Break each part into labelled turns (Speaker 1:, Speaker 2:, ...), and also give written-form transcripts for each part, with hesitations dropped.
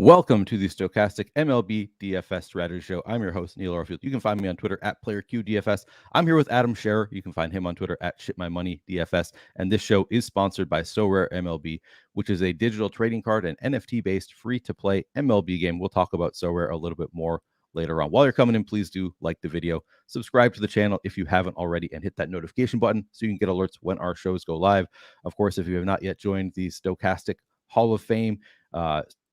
Speaker 1: Welcome to the Stochastic MLB DFS Strategy Show. I'm your host, Neil Orfield. You can find me on Twitter at PlayerQDFS. I'm here with Adam Scherer. You can find him on Twitter at ShipMyMoneyDFS. And this show is sponsored by SoRare MLB, which is a digital trading card and NFT-based free-to-play MLB game. We'll talk about SoRare a little bit more later on. While you're coming in, please do like the video, subscribe to the channel if you haven't already, and hit that notification button so you can get alerts when our shows go live. Of course, if you have not yet joined the Stochastic Hall of Fame,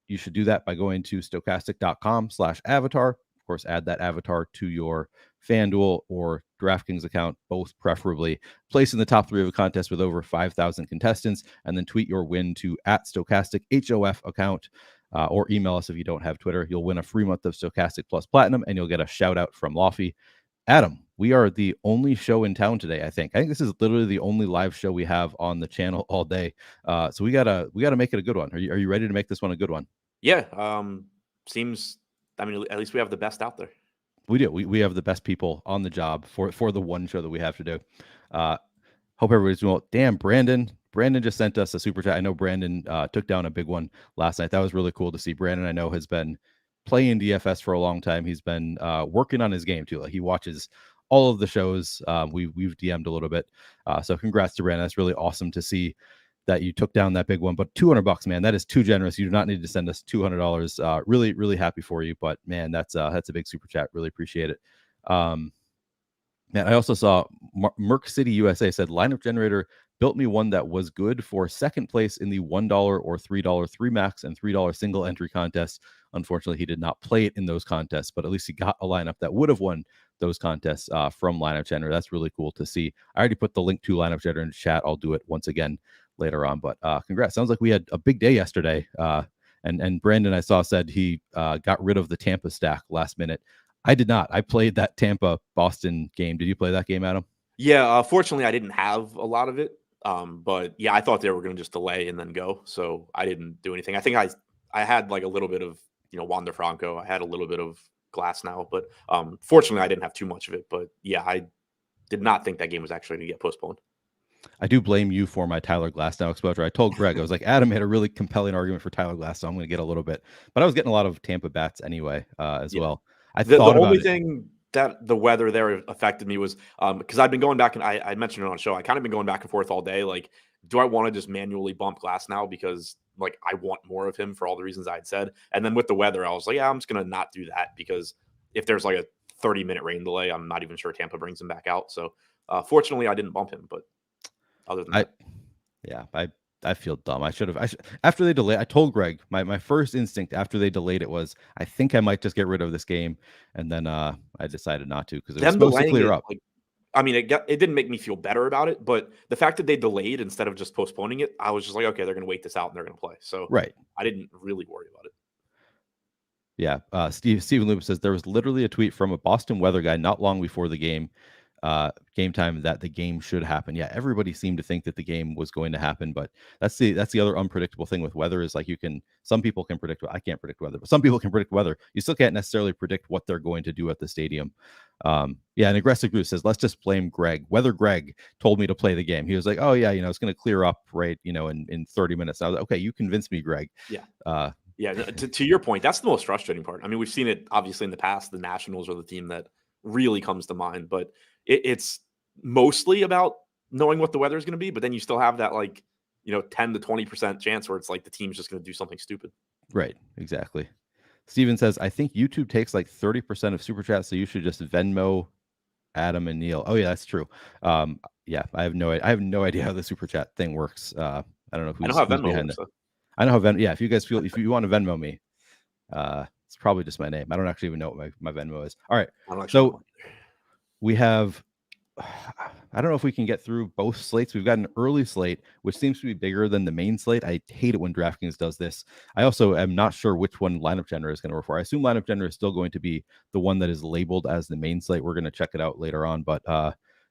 Speaker 1: you should do that by going to stochastic.com/avatar. Of course, add that avatar to your FanDuel or DraftKings account, both preferably. Place in the top 3 of a contest with over 5,000 contestants, and then tweet your win to @StochasticHOF account, or email us if you don't have Twitter. You'll win a free month of Stochastic Plus Platinum, and you'll get a shout out from Lofty. Adam, we are the only show in town today. I think this is literally the only live show we have on the channel all day. So we gotta make it a good one. Are you ready to make this one a good one?
Speaker 2: Yeah. Seems. I mean, at least we have the best out there.
Speaker 1: We do. We have the best people on the job for the one show that we have to do. Hope everybody's doing well. Damn, Brandon just sent us a super chat. I know Brandon took down a big one last night. That was really cool to see. Brandon, I know, has been playing DFS for a long time. He's been working on his game too. Like, he watches all of the shows. We've DM'd a little bit. So congrats to Brandon. That's really awesome to see that you took down that big one. But $200, man, that is too generous. You do not need to send us $200. Really, really happy for you. But man, that's a big super chat. Really appreciate it. Man, I also saw Merc City USA said lineup generator built me one that was good for second place in the $1 or $3 3 max and $3 single entry contest. Unfortunately, he did not play it in those contests, but at least he got a lineup that would have won those contests from lineup generator. That's really cool to see. I already put the link to lineup generator in chat. I'll do it once again later on, but congrats. Sounds like we had a big day yesterday. And Brandon, I saw, said he got rid of the Tampa stack last minute. I did not. I played that Tampa Boston game. Did you play that game, Adam?
Speaker 2: Yeah. Fortunately, I didn't have a lot of it. But yeah, I thought they were going to just delay and then go. So I didn't do anything. I think I had like a little bit of, Wander Franco. I had a little bit of Glass now, but fortunately I didn't have too much of it. But yeah, I did not think that game was actually going to get postponed.
Speaker 1: I do blame you for my Tyler Glasnow exposure. I told Greg, I was like, Adam had a really compelling argument for Tyler Glasnow. I'm going to get a little bit, but I was getting a lot of Tampa bats anyway as well.
Speaker 2: The only thing that the weather there affected me was because I've been going back, and I mentioned it on the show. I kind of been going back and forth all day. Like, do I want to just manually bump Glasnow because like I want more of him for all the reasons I had said? And then with the weather, I was like, yeah, I'm just going to not do that, because if there's like a 30-minute rain delay, I'm not even sure Tampa brings him back out. So fortunately, I didn't bump him, but other than that,
Speaker 1: I feel dumb. I should have. After they delayed, I told Greg my first instinct after they delayed it was, I think I might just get rid of this game, and then I decided not to, because it was supposed to clear up.
Speaker 2: I mean, it didn't make me feel better about it, but the fact that they delayed instead of just postponing it, I was just like, okay, they're going to wait this out and they're going to play. So
Speaker 1: right,
Speaker 2: I didn't really worry about it.
Speaker 1: Yeah, Steven Lupus says there was literally a tweet from a Boston weather guy not long before the game time that the game should happen. Yeah, everybody seemed to think that the game was going to happen, but that's the other unpredictable thing with weather, is like, some people can predict. I can't predict weather, but some people can predict weather. You still can't necessarily predict what they're going to do at the stadium. Yeah, and Aggressive Goose says, let's just blame Greg. Weather Greg told me to play the game. He was like, oh yeah, it's going to clear up right, in 30 minutes. I was like, okay, you convinced me, Greg.
Speaker 2: Yeah. Yeah, to your point, that's the most frustrating part. I mean, we've seen it obviously in the past. The Nationals are the team that really comes to mind, but it's mostly about knowing what the weather is going to be. But then you still have that 10 to 20% chance where it's like the team's just going to do something stupid.
Speaker 1: Right, exactly. Steven says, I think YouTube takes like 30% of super chats, so you should just Venmo Adam and Neil. Oh yeah, that's true. Yeah, I have no idea how the super chat thing works. I don't know who's behind it. I know how Venmo. Yeah, if you want to Venmo me, it's probably just my name. I don't actually even know what my Venmo is. All right, so we have. I don't know if we can get through both slates. We've got an early slate, which seems to be bigger than the main slate. I hate it when DraftKings does this. I also am not sure which one lineup generator is going to work for. I assume lineup generator is still going to be the one that is labeled as the main slate. We're going to check it out later on, but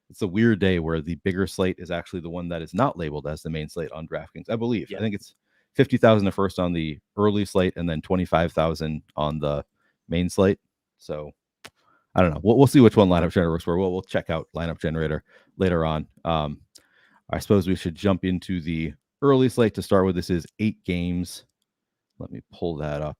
Speaker 1: it's a weird day where the bigger slate is actually the one that is not labeled as the main slate on DraftKings, I believe. Yeah. I think it's 50,000 at first on the early slate, and then 25,000 on the main slate. So I don't know. We'll see which one lineup generator works for. We'll check out lineup generator later on. I suppose we should jump into the early slate to start with. This is 8 games. Let me pull that up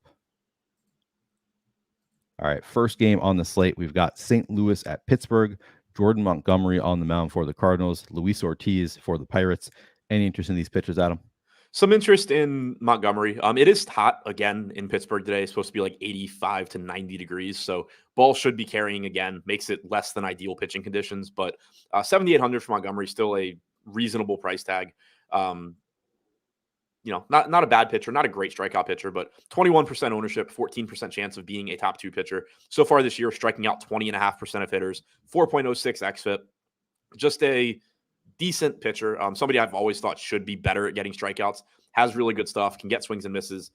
Speaker 1: All right, first game on the slate, we've got St. Louis at Pittsburgh, Jordan Montgomery on the mound for the Cardinals, Luis Ortiz for the Pirates. Any interest in these pitchers, Adam?
Speaker 2: Some interest in Montgomery. It is hot again in Pittsburgh today. It's supposed to be like 85 to 90 degrees. So ball should be carrying again, makes it less than ideal pitching conditions. But 7,800 for Montgomery, still a reasonable price tag. Not a bad pitcher, not a great strikeout pitcher, but 21% ownership, 14% chance of being a top 2 pitcher. So far this year, striking out 20.5% of hitters, 4.06 xFIP. Just a decent pitcher. Somebody I've always thought should be better at getting strikeouts, has really good stuff, can get swings and misses,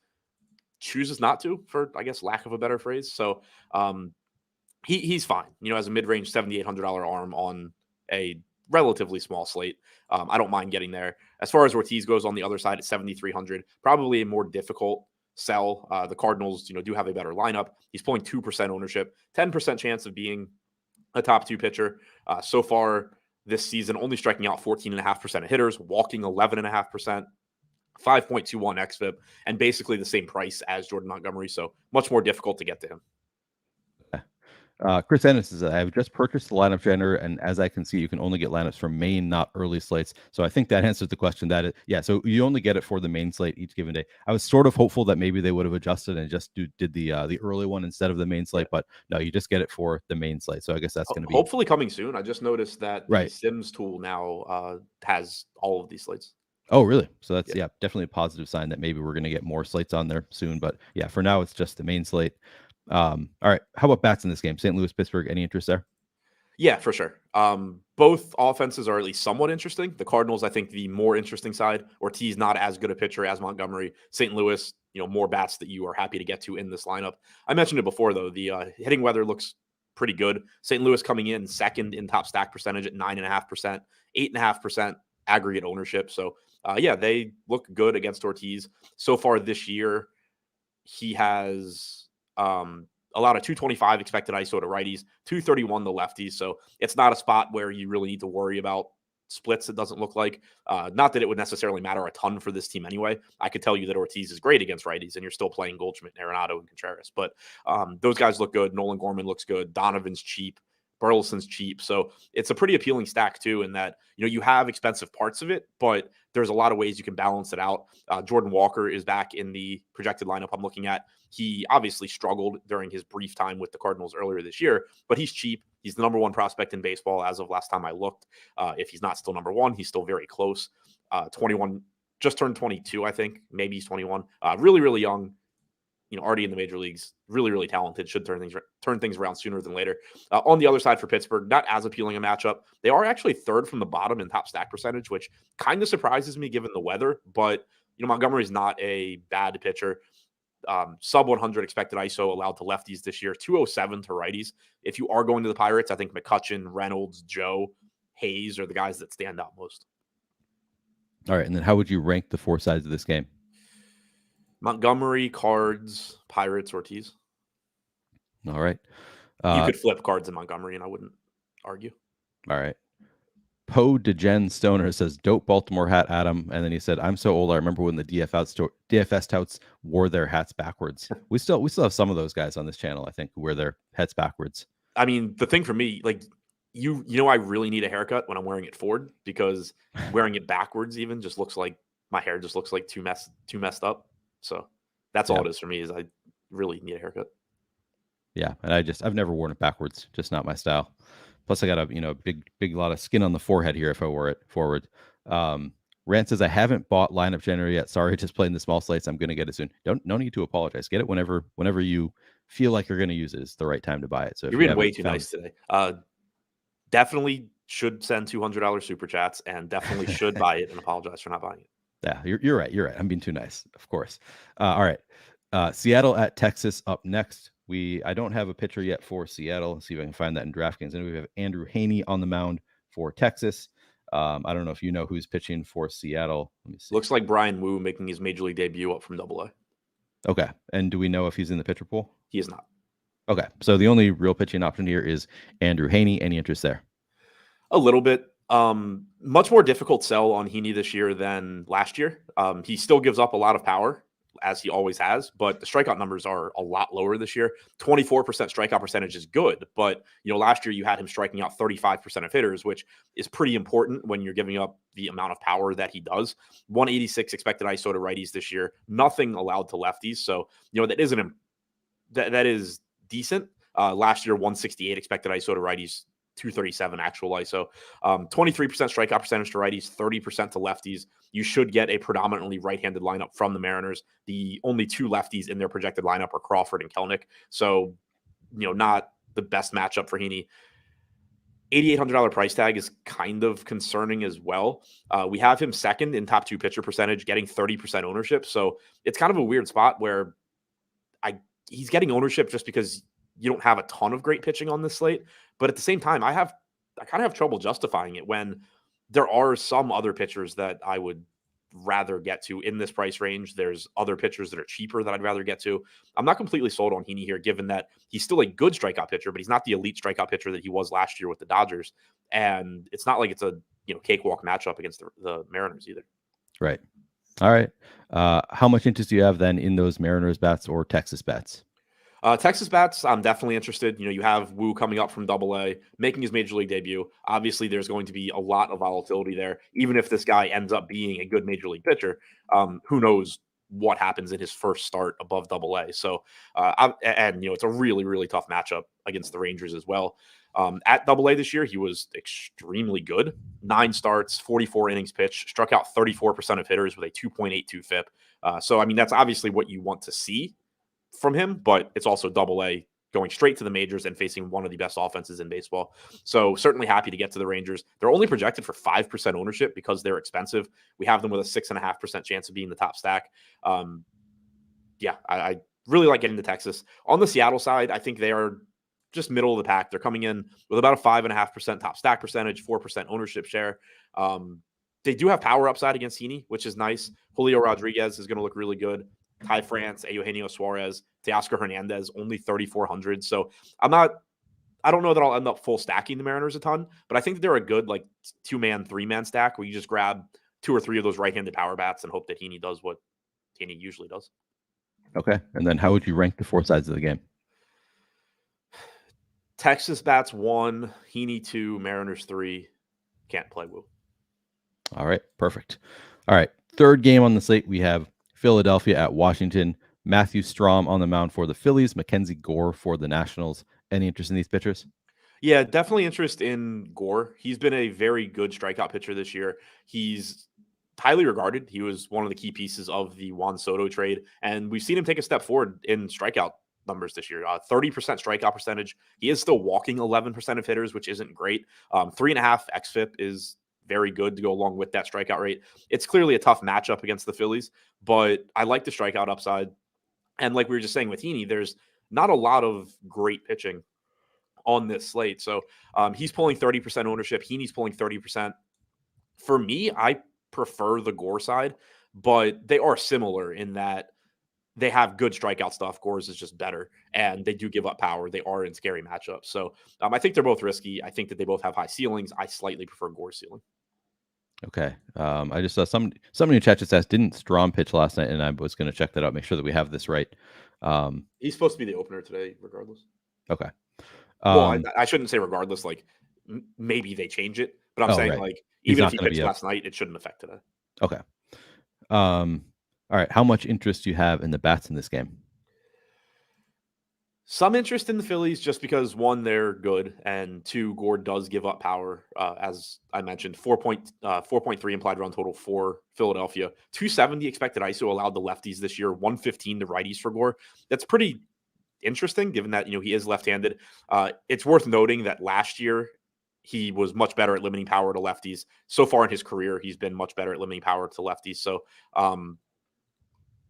Speaker 2: chooses not to, for, I guess, lack of a better phrase. So he's fine, as a mid-range $7,800 arm on a relatively small slate. I don't mind getting there. As far as Ortiz goes on the other side at 7,300, probably a more difficult sell. The Cardinals, do have a better lineup. He's pulling 2% ownership, 10% chance of being a top 2 pitcher. So far this season, only striking out 14.5% of hitters, walking 11.5%, 5.21 xFIP, and basically the same price as Jordan Montgomery. So much more difficult to get to him.
Speaker 1: Chris Ennis says, I have just purchased the lineup generator, and as I can see, you can only get lineups from main, not early slates. So I think that answers the question. So you only get it for the main slate each given day. I was sort of hopeful that maybe they would have adjusted and just did the early one instead of the main slate, but no, you just get it for the main slate. So I guess that's going to be
Speaker 2: hopefully coming soon. I just noticed that the Sims tool now has all of these slates.
Speaker 1: Oh, really? So that's definitely a positive sign that maybe we're going to get more slates on there soon. But yeah, for now, it's just the main slate. All right. How about bats in this game? St. Louis, Pittsburgh, any interest there?
Speaker 2: Yeah, for sure. Both offenses are at least somewhat interesting. The Cardinals, I think, the more interesting side. Ortiz, not as good a pitcher as Montgomery. St. Louis, more bats that you are happy to get to in this lineup. I mentioned it before, though. The hitting weather looks pretty good. St. Louis coming in second in top stack percentage at 9.5%, 8.5% aggregate ownership. So, they look good against Ortiz. So far this year, he has allowed a 225 expected ISO to righties, 231 to lefties. So it's not a spot where you really need to worry about splits, it doesn't look like. Not that it would necessarily matter a ton for this team anyway. I could tell you that Ortiz is great against righties, and you're still playing Goldschmidt, Arenado, and Contreras. But those guys look good. Nolan Gorman looks good. Donovan's cheap. Burleson's cheap. So it's a pretty appealing stack too, in that, you have expensive parts of it, but there's a lot of ways you can balance it out. Jordan Walker is back in the projected lineup I'm looking at. He obviously struggled during his brief time with the Cardinals earlier this year, but he's cheap. He's the number 1 prospect in baseball as of last time I looked. If he's not still number 1, he's still very close. 21, just turned 22, I think. Maybe he's 21. Really, really young. Already in the major leagues, really, really talented, should turn things around sooner than later. On the other side for Pittsburgh, not as appealing a matchup. They are actually third from the bottom in top stack percentage, which kind of surprises me given the weather. But, Montgomery's not a bad pitcher. Sub 100 expected ISO allowed to lefties this year, 207 to righties. If you are going to the Pirates, I think McCutchen, Reynolds, Joe, Hayes are the guys that stand out most.
Speaker 1: All right. And then how would you rank the 4 sides of this game?
Speaker 2: Montgomery, Cards, Pirates, Ortiz.
Speaker 1: All right.
Speaker 2: You could flip Cards and Montgomery, and I wouldn't argue.
Speaker 1: All right. Poe DeGen Stoner says, dope Baltimore hat, Adam. And then he said, I'm so old. I remember when the DFS touts wore their hats backwards. We still have some of those guys on this channel, I think, who wear their hats backwards.
Speaker 2: I mean, the thing for me, like, I really need a haircut when I'm wearing it forward, because wearing it backwards even just looks like my hair just looks like too messed up. So that's all it is for me, is I really need a haircut. Yeah.
Speaker 1: And I've never worn it backwards. Just not my style. Plus I got a big lot of skin on the forehead here if I wore it forward. Rant says, I haven't bought lineup generator yet. Sorry, just playing the small slates. I'm going to get it soon. No need to apologize. Get it whenever you feel like you're going to use it. It's the right time to buy it. So
Speaker 2: you're being way too nice today. Definitely should send $200 super chats, and definitely should buy it and apologize for not buying it.
Speaker 1: Yeah, you're right. You're right. I'm being too nice, of course. All right. Seattle at Texas up next. I don't have a pitcher yet for Seattle. Let's see if I can find that in DraftKings. And we have Andrew Haney on the mound for Texas. I don't know if you know who's pitching for Seattle. Let me see.
Speaker 2: Looks like Brian Wu making his major league debut up from AA.
Speaker 1: Okay. And do we know if he's in the pitcher pool?
Speaker 2: He is not.
Speaker 1: Okay. So the only real pitching option here is Andrew Haney. Any interest there?
Speaker 2: A little bit. Much more difficult sell on Heaney this year than last year. He still gives up a lot of power. as he always has, but the strikeout numbers are a lot lower this year. 24% strikeout percentage is good, but last year you had him striking out 35% of hitters, which is pretty important when you're giving up the amount of power that he does. 186 expected ISO to righties this year, nothing allowed to lefties. So, that is decent. Last year, 168 expected ISO to righties, 237 actual ISO, 23% strikeout percentage to righties, 30% to lefties. You should get a predominantly right-handed lineup from the Mariners. The only two lefties in their projected lineup are Crawford and Kelnick. So, not the best matchup for Heaney. $8,800 price tag is kind of concerning as well. We have him second in top two pitcher percentage, getting 30% ownership. So it's kind of a weird spot where he's getting ownership just because you don't have a ton of great pitching on this slate. But at the same time, I kind of have trouble justifying it when there are some other pitchers that I would rather get to in this price range. There's other pitchers that are cheaper that I'd rather get to. I'm not completely sold on Heaney here, given that he's still a good strikeout pitcher, but he's not the elite strikeout pitcher that he was last year with the Dodgers. And it's not like it's a cakewalk matchup against the Mariners either.
Speaker 1: Right. All right. How much interest do you have then in those Mariners bats or Texas bats?
Speaker 2: Texas bats, I'm definitely interested. You have Wu coming up from Double-A, making his major league debut. Obviously, there's going to be a lot of volatility there. Even if this guy ends up being a good major league pitcher, who knows what happens in his first start above Double-A. So, it's a really, really tough matchup against the Rangers as well. At Double-A this year, he was extremely good. 9 starts, 44 innings pitched, struck out 34% of hitters with a 2.82 FIP. So, that's obviously what you want to see from him, but it's also Double-A going straight to the majors and facing one of the best offenses in baseball. So certainly happy to get to the Rangers. They're only projected for 5% ownership because they're expensive. We have them with a 6.5% chance of being the top stack. I really like getting to Texas. On the Seattle side, I think they are just middle of the pack. They're coming in with about a 5.5% top stack percentage, 4% ownership share. They do have power upside against Heaney, which is nice. Julio Rodriguez is going to look really good. Ty France, Eugenio Suarez, Teoscar Hernandez, only 3,400. So I don't know that I'll end up full stacking the Mariners a ton, but I think that they're a good 2-man, 3-man stack where you just grab 2 or 3 of those right-handed power bats and hope that Heaney does what Heaney usually does.
Speaker 1: Okay. And then how would you rank the 4 sides of the game?
Speaker 2: Texas bats 1, Heaney 2, Mariners 3. Can't play Wu.
Speaker 1: All right. Perfect. All right. Third game on the slate, we have Philadelphia at Washington. Matthew Strahm on the mound for the Phillies. Mackenzie Gore for the Nationals. Any interest in these pitchers?
Speaker 2: Yeah, definitely interest in Gore. He's been a very good strikeout pitcher this year. He's highly regarded. He was one of the key pieces of the Juan Soto trade, and we've seen him take a step forward in strikeout numbers this year. 30% strikeout percentage. He is still walking 11% of hitters, which isn't great. 3.5 xFIP is very good to go along with that strikeout rate. It's clearly a tough matchup against the Phillies, but I like the strikeout upside. And like we were just saying with Heaney, there's not a lot of great pitching on this slate. So he's pulling 30% ownership. Heaney's pulling 30%. For me, I prefer the Gore side, but they are similar in that they have good strikeout stuff. Gore's is just better, and they do give up power. They are in scary matchups. So I think they're both risky. I think that they both have high ceilings. I slightly prefer Gore's ceiling.
Speaker 1: Okay. I just saw somebody in the chat just asked, didn't Strahm pitch last night? And I was going to check that out, make sure that we have this right.
Speaker 2: He's supposed to be the opener today, regardless.
Speaker 1: Okay.
Speaker 2: Well, I shouldn't say regardless. Maybe they change it, but I'm saying
Speaker 1: right.
Speaker 2: Even if he pitched last night, it shouldn't affect today.
Speaker 1: Okay. All right. How much interest do you have in the bats in this game?
Speaker 2: Some interest in the Phillies just because, 1, they're good, and 2, Gore does give up power. As I mentioned, 4.3 implied run total for Philadelphia. 270 expected ISO allowed the lefties this year, 115 to righties for Gore. That's pretty interesting given that, he is left-handed. It's worth noting that last year he was much better at limiting power to lefties. So far in his career, he's been much better at limiting power to lefties. So,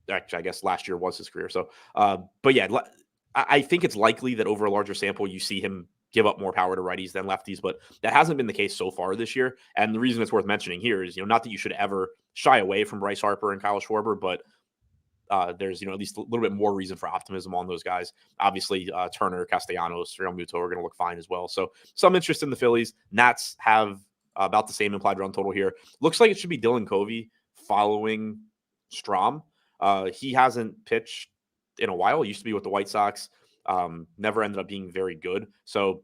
Speaker 2: actually, I guess last year was his career. So, but yeah, I think it's likely that over a larger sample, you see him give up more power to righties than lefties, but that hasn't been the case so far this year. And the reason it's worth mentioning here is, not that you should ever shy away from Bryce Harper and Kyle Schwarber, but there's, at least a little bit more reason for optimism on those guys. Obviously, Turner, Castellanos, Real Muto are going to look fine as well. So some interest in the Phillies. Nats have about the same implied run total here. Looks like it should be Dylan Covey following Strahm. He hasn't pitched in a while. He used to be with the White Sox. Never ended up being very good. So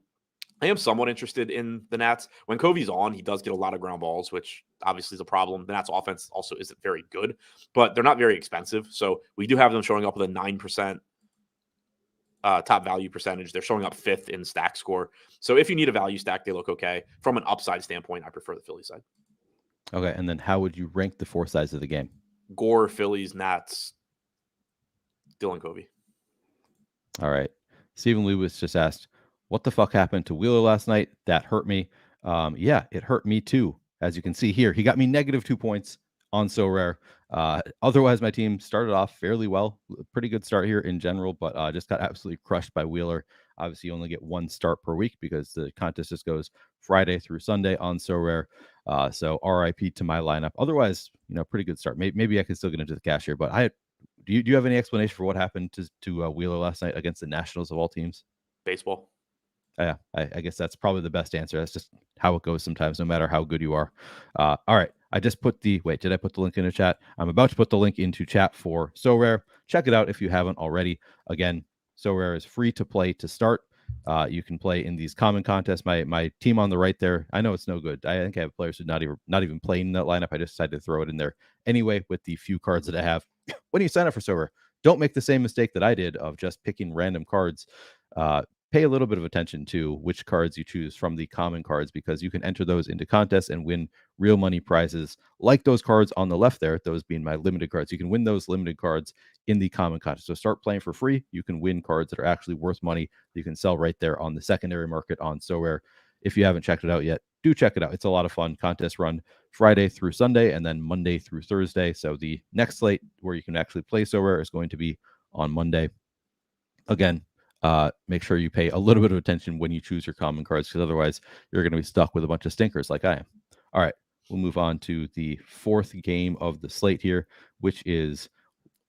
Speaker 2: I am somewhat interested in the Nats. When Covey's on, he does get a lot of ground balls, which obviously is a problem. The Nats offense also isn't very good, but they're not very expensive. So we do have them showing up with a 9% top value percentage. They're showing up 5th in stack score. So if you need a value stack, they look okay. From an upside standpoint, I prefer the Phillies side.
Speaker 1: Okay, and then how would you rank the 4 sides of the game?
Speaker 2: Gore, Phillies, Nats, Dylan Covey.
Speaker 1: All right. Stephen Lewis just asked, what the fuck happened to Wheeler last night? That hurt me. Yeah, it hurt me too. As you can see here, he got me -2 points on So Rare. Otherwise, my team started off fairly well. Pretty good start here in general, but just got absolutely crushed by Wheeler. Obviously, you only get 1 start per week because the contest just goes Friday through Sunday on So Rare. So RIP to my lineup. Otherwise, pretty good start. Maybe I could still get into the cash here, but do you have any explanation for what happened to Wheeler last night against the Nationals of all teams?
Speaker 2: Baseball.
Speaker 1: Yeah, I guess that's probably the best answer. That's just how it goes sometimes, no matter how good you are. All right. I just put did I put the link in the chat? I'm about to put the link into chat for So Rare. Check it out if you haven't already. Again, So Rare is free to play to start. You can play in these common contests. My team on the right there, I know it's no good. I think I have players who not even playing in that lineup. I just decided to throw it in there anyway with the few cards that I have. When you sign up for So Rare, don't make the same mistake that I did of just picking random cards. Pay a little bit of attention to which cards you choose from the common cards, because you can enter those into contests and win real money prizes like those cards on the left there, those being my limited cards. You can win those limited cards in the common contest. So start playing for free. You can win cards that are actually worth money that you can sell right there on the secondary market on So Rare. If you haven't checked it out yet, do check it out. It's a lot of fun. Contests run Friday through Sunday and then Monday through Thursday. So the next slate where you can actually play So Rare is going to be on Monday. Again, make sure you pay a little bit of attention when you choose your common cards, because otherwise you're going to be stuck with a bunch of stinkers like I am. All right, we'll move on to the 4th game of the slate here, which is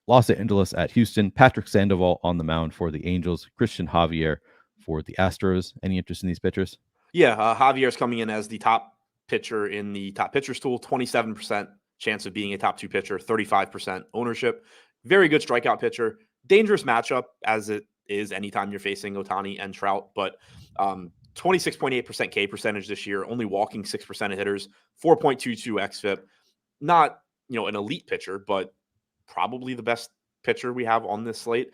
Speaker 1: Los Angeles at Houston. Patrick Sandoval on the mound for the Angels. Christian Javier for the Astros. Any interest in these pitchers?
Speaker 2: Yeah, Javier's coming in as the top pitcher in the top pitchers tool. 27% chance of being a top 2 pitcher, 35% ownership. Very good strikeout pitcher. Dangerous matchup as it is anytime you're facing Ohtani and Trout, but 26.8% K percentage this year, only walking 6% of hitters, 4.22 xFIP. Not, an elite pitcher, but probably the best pitcher we have on this slate.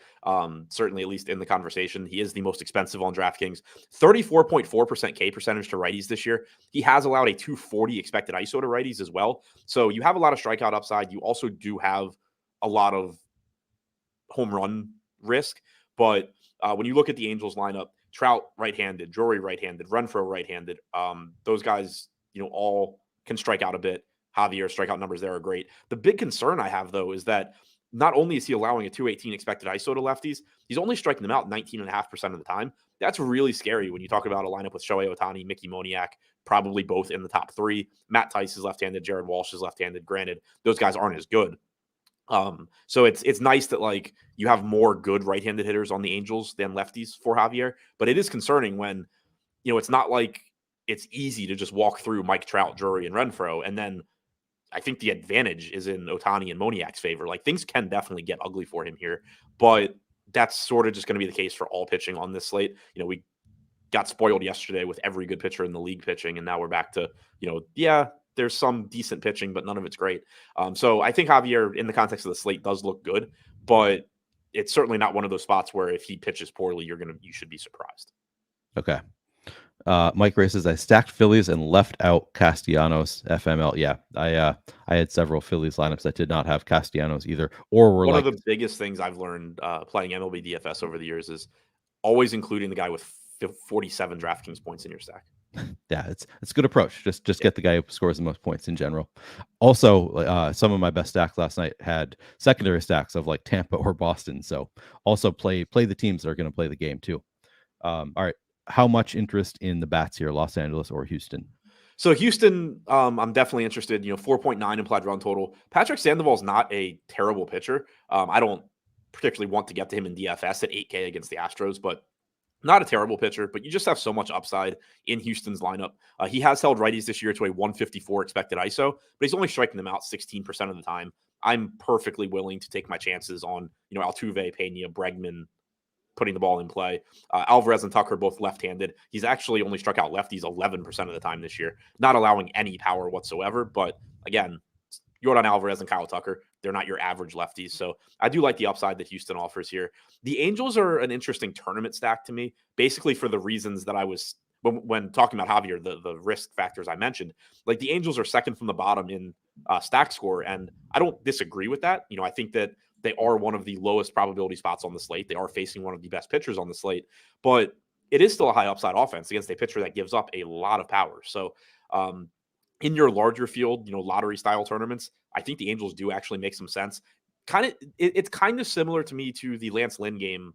Speaker 2: Certainly, at least in the conversation. He is the most expensive on DraftKings. 34.4% K percentage to righties this year. He has allowed a 240 expected ISO to righties as well. So you have a lot of strikeout upside. You also do have a lot of home run risk. But when you look at the Angels lineup, Trout right-handed, Drury right-handed, Renfroe right-handed, those guys, all can strike out a bit. Javier strikeout numbers there are great. The big concern I have, though, is that not only is he allowing a 218 expected ISO to lefties, he's only striking them out 19.5% of the time. That's really scary when you talk about a lineup with Shohei Ohtani, Mickey Moniak, probably both in the top 3. Matt Tice is left-handed, Jared Walsh is left-handed. Granted, those guys aren't as good. So it's nice that you have more good right-handed hitters on the Angels than lefties for Javier, but it is concerning when, it's not like it's easy to just walk through Mike Trout, Drury, and Renfroe. And then I think the advantage is in Ohtani and Moniak's favor. Things can definitely get ugly for him here, but that's sort of just going to be the case for all pitching on this slate. We got spoiled yesterday with every good pitcher in the league pitching, and now we're back to, there's some decent pitching, but none of it's great. So I think Javier, in the context of the slate, does look good, but it's certainly not one of those spots where if he pitches poorly, you should be surprised.
Speaker 1: Okay. Mike Ray says, I stacked Phillies and left out Castellanos FML. Yeah, I had several Phillies lineups that did not have Castellanos either, or were
Speaker 2: one of the biggest things I've learned playing MLB DFS over the years is always including the guy with 47 DraftKings points in your stack.
Speaker 1: Yeah, it's a good approach. Just get the guy who scores the most points in general. Also, some of my best stacks last night had secondary stacks of Tampa or Boston. So also play the teams that are going to play the game too. All right, how much interest in the bats here, Los Angeles or Houston?
Speaker 2: So Houston, I'm definitely interested. 4.9 implied run total. Patrick Sandoval is not a terrible pitcher. I don't particularly want to get to him in DFS at 8K against the Astros, but not a terrible pitcher, but you just have so much upside in Houston's lineup. He has held righties this year to a 154 expected ISO, but he's only striking them out 16% of the time. I'm perfectly willing to take my chances on, Altuve, Pena, Bregman, putting the ball in play. Alvarez and Tucker both left-handed. He's actually only struck out lefties 11% of the time this year, not allowing any power whatsoever. But again, Yordan Alvarez and Kyle Tucker, they're not your average lefties. So I do like the upside that Houston offers here. The Angels are an interesting tournament stack to me, basically for the reasons that I was when talking about Javier, the risk factors I mentioned. Like the Angels are second from the bottom in stack score, and I don't disagree with that. I think that they are one of the lowest probability spots on the slate. They are facing one of the best pitchers on the slate, but it is still a high upside offense against a pitcher that gives up a lot of power. So in your larger field, lottery style tournaments, I think the Angels do actually make some sense. It's kind of similar to me to the Lance Lynn game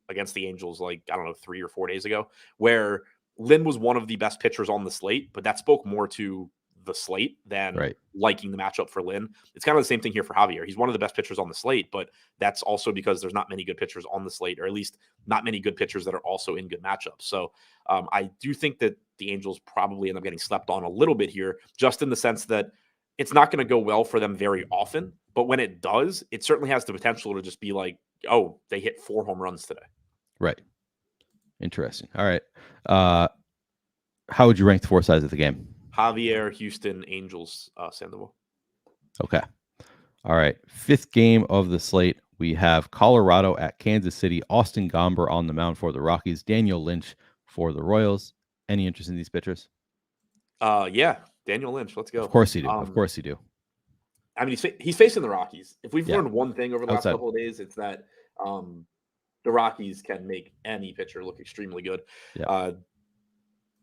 Speaker 2: against the Angels, like, I don't know, 3 or 4 days ago, where Lynn was one of the best pitchers on the slate, but that spoke more to the slate than liking the matchup for Lynn. It's kind of the same thing here for Javier. He's one of the best pitchers on the slate, but that's also because there's not many good pitchers on the slate, or at least not many good pitchers that are also in good matchups. So I do think that the Angels probably end up getting slept on a little bit here, just in the sense that it's not going to go well for them very often. But when it does, it certainly has the potential to just be like, oh, they hit 4 home runs today.
Speaker 1: Right. Interesting. All right. How would you rank the 4 sides of the game?
Speaker 2: Javier, Houston, Angels, Sandoval.
Speaker 1: Okay. All right. 5th game of the slate. We have Colorado at Kansas City. Austin Gomber on the mound for the Rockies. Daniel Lynch for the Royals. Any interest in these pitchers?
Speaker 2: Yeah. Daniel Lynch. Let's go.
Speaker 1: Of course you do. Of course you do.
Speaker 2: I mean, he's facing the Rockies. If we've learned one thing over the last couple of days, it's that the Rockies can make any pitcher look extremely good.
Speaker 1: Yeah.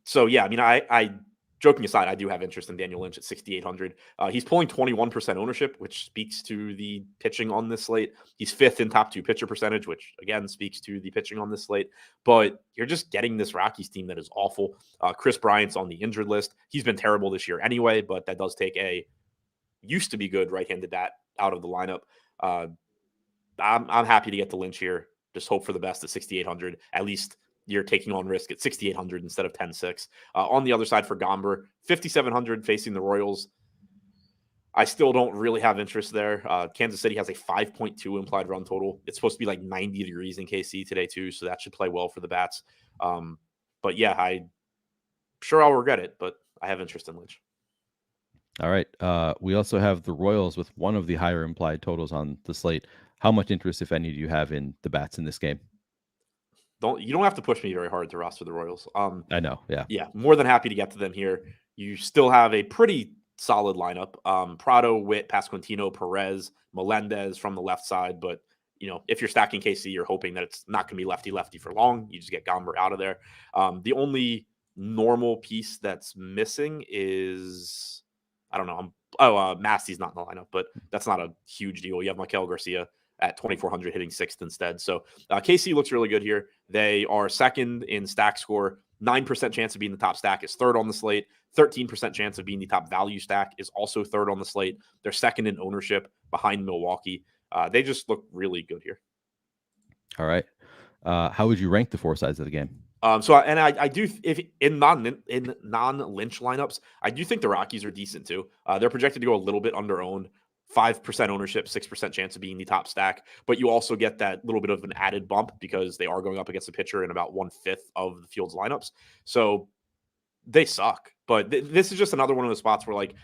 Speaker 2: So, yeah, I mean, I joking aside, I do have interest in Daniel Lynch at 6,800. He's pulling 21% ownership, which speaks to the pitching on this slate. He's 5th in top 2 pitcher percentage, which, again, speaks to the pitching on this slate. But you're just getting this Rockies team that is awful. Chris Bryant's on the injured list. He's been terrible this year anyway, but that does take a used to be good right-handed bat out of the lineup. I'm happy to get the Lynch here. Just hope for the best at 6,800. At least you're taking on risk at 6,800 instead of 10.6. On the other side for Gomber, 5,700 facing the Royals. I still don't really have interest there. Kansas City has a 5.2 implied run total. It's supposed to be like 90 degrees in KC today too, so that should play well for the Bats. But yeah, I'm sure I'll regret it, but I have interest in Lynch.
Speaker 1: All right. We also have the Royals with one of the higher implied totals on the slate. How much interest, if any, do you have in the Bats in this game?
Speaker 2: You don't have to push me very hard to roster the Royals.
Speaker 1: I know. Yeah.
Speaker 2: Yeah. More than happy to get to them here. You still have a pretty solid lineup. Prado, Witt, Pasquantino, Perez, Melendez from the left side. But, if you're stacking KC, you're hoping that it's not going to be lefty-lefty for long. You just get Gomber out of there. The only normal piece that's missing is, I don't know. Masty's not in the lineup, but that's not a huge deal. You have Michael Garcia at 2,400 hitting 6th instead. So KC looks really good here. They are 2nd in stack score. 9% chance of being the top stack is 3rd on the slate. 13% chance of being the top value stack is also 3rd on the slate. They're 2nd in ownership behind Milwaukee. They just look really good here. All
Speaker 1: right. How would you rank the 4 sides of the game?
Speaker 2: I do, if in non-Lynch lineups, I do think the Rockies are decent too. They're projected to go a little bit under owned. 5% ownership, 6% chance of being the top stack, but you also get that little bit of an added bump because they are going up against a pitcher in about 1/5 of the field's lineups. So they suck, but this is just another one of the spots where, like,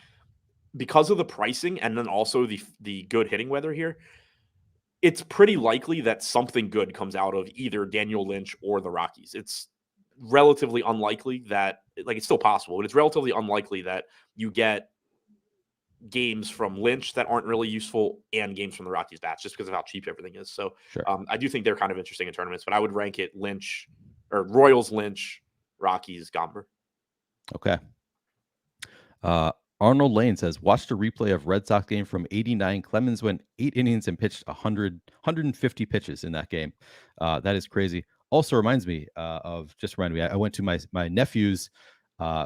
Speaker 2: because of the pricing and then also the good hitting weather here, it's pretty likely that something good comes out of either Daniel Lynch or the Rockies. It's relatively unlikely that, like, it's still possible, but it's relatively unlikely that you get games from Lynch that aren't really useful and games from the Rockies bats just because of how cheap everything is. So
Speaker 1: sure.
Speaker 2: I do think they're kind of interesting in tournaments, but I would rank it Lynch or Royals, Lynch, Rockies, Gomber.
Speaker 1: Okay. Arnold Lane says, watched a replay of Red Sox game from 89. Clemens went 8 innings and pitched 150 pitches in that game. That is crazy. Also reminds me I went to my nephew's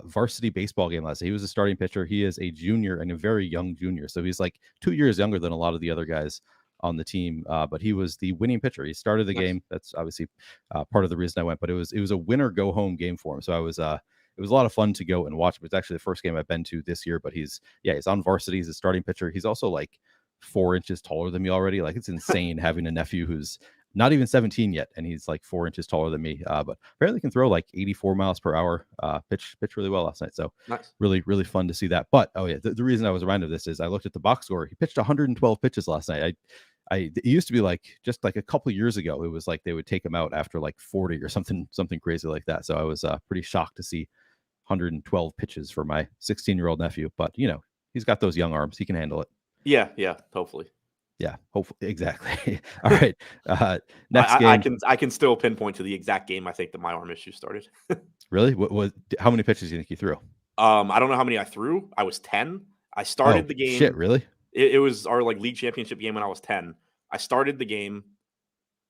Speaker 1: varsity baseball game last night. He was a starting pitcher. He is a junior and a very young junior. So he's like 2 years younger than a lot of the other guys on the team. But he was the winning pitcher. He started the game. That's obviously part of the reason I went, but it was a winner go home game for him. So it was a lot of fun to go and watch. It's actually the first game I've been to this year, but he's on varsity. He's a starting pitcher. He's also like 4 inches taller than me already. Like, it's insane having a nephew who's not even 17 yet, and he's like 4 inches taller than me. But apparently can throw like 84 miles per hour. Pitch really well last night. So
Speaker 2: Nice.
Speaker 1: really fun to see that. But the reason I was reminded of this is I looked at the box score. He pitched 112 pitches last night. It used to be like just like a couple years ago, it was like they would take him out after like 40 or something crazy like that. So I was pretty shocked to see 112 pitches for my 16-year-old nephew. But he's got those young arms; he can handle it.
Speaker 2: Yeah, hopefully.
Speaker 1: Yeah, hopefully, exactly. All right, next game.
Speaker 2: I can still pinpoint to the exact game I think that my arm issue started.
Speaker 1: Really? How many pitches do you think you threw?
Speaker 2: I don't know how many I threw. I was 10. I started the game.
Speaker 1: Shit, really?
Speaker 2: It was our like league championship game when I was 10. I started the game,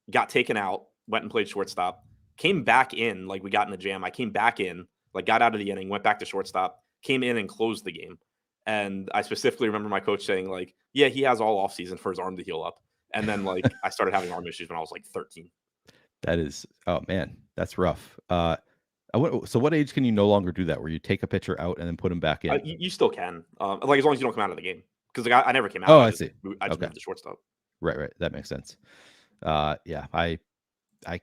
Speaker 2: got taken out, went and played shortstop, came back in, like we got in a jam. I came back in, like got out of the inning, went back to shortstop, came in and closed the game. And I specifically remember my coach saying, like, yeah, he has all offseason for his arm to heal up. And then like I started having arm issues when I was like 13.
Speaker 1: That is, oh man, that's rough. So what age can you no longer do that, where you take a pitcher out and then put him back in?
Speaker 2: You still can, like as long as you don't come out of the game. Because like, I never came out.
Speaker 1: Oh, I see.
Speaker 2: I just moved to shortstop.
Speaker 1: Right. That makes sense. Yeah, I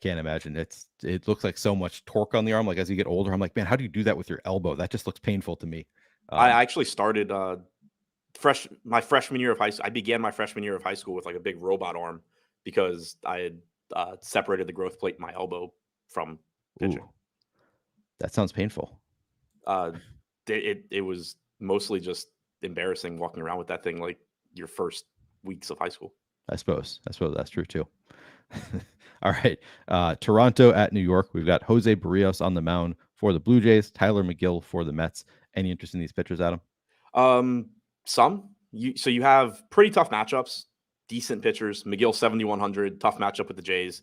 Speaker 1: can't imagine. It looks like so much torque on the arm. Like as you get older, I'm like, man, how do you do that with your elbow? That just looks painful to me.
Speaker 2: I actually started my freshman year of high school. I began my freshman year of high school with like a big robot arm because I had separated the growth plate in my elbow from pitching.
Speaker 1: Ooh, that sounds painful.
Speaker 2: It was mostly just embarrassing walking around with that thing like your first weeks of high school.
Speaker 1: I suppose that's true too. All right. Toronto at New York. We've got Jose Barrios on the mound for the Blue Jays, Tyler McGill for the Mets. Any interest in these pitchers, Adam?
Speaker 2: Some. So you have pretty tough matchups, decent pitchers. McGill 7,100, tough matchup with the Jays.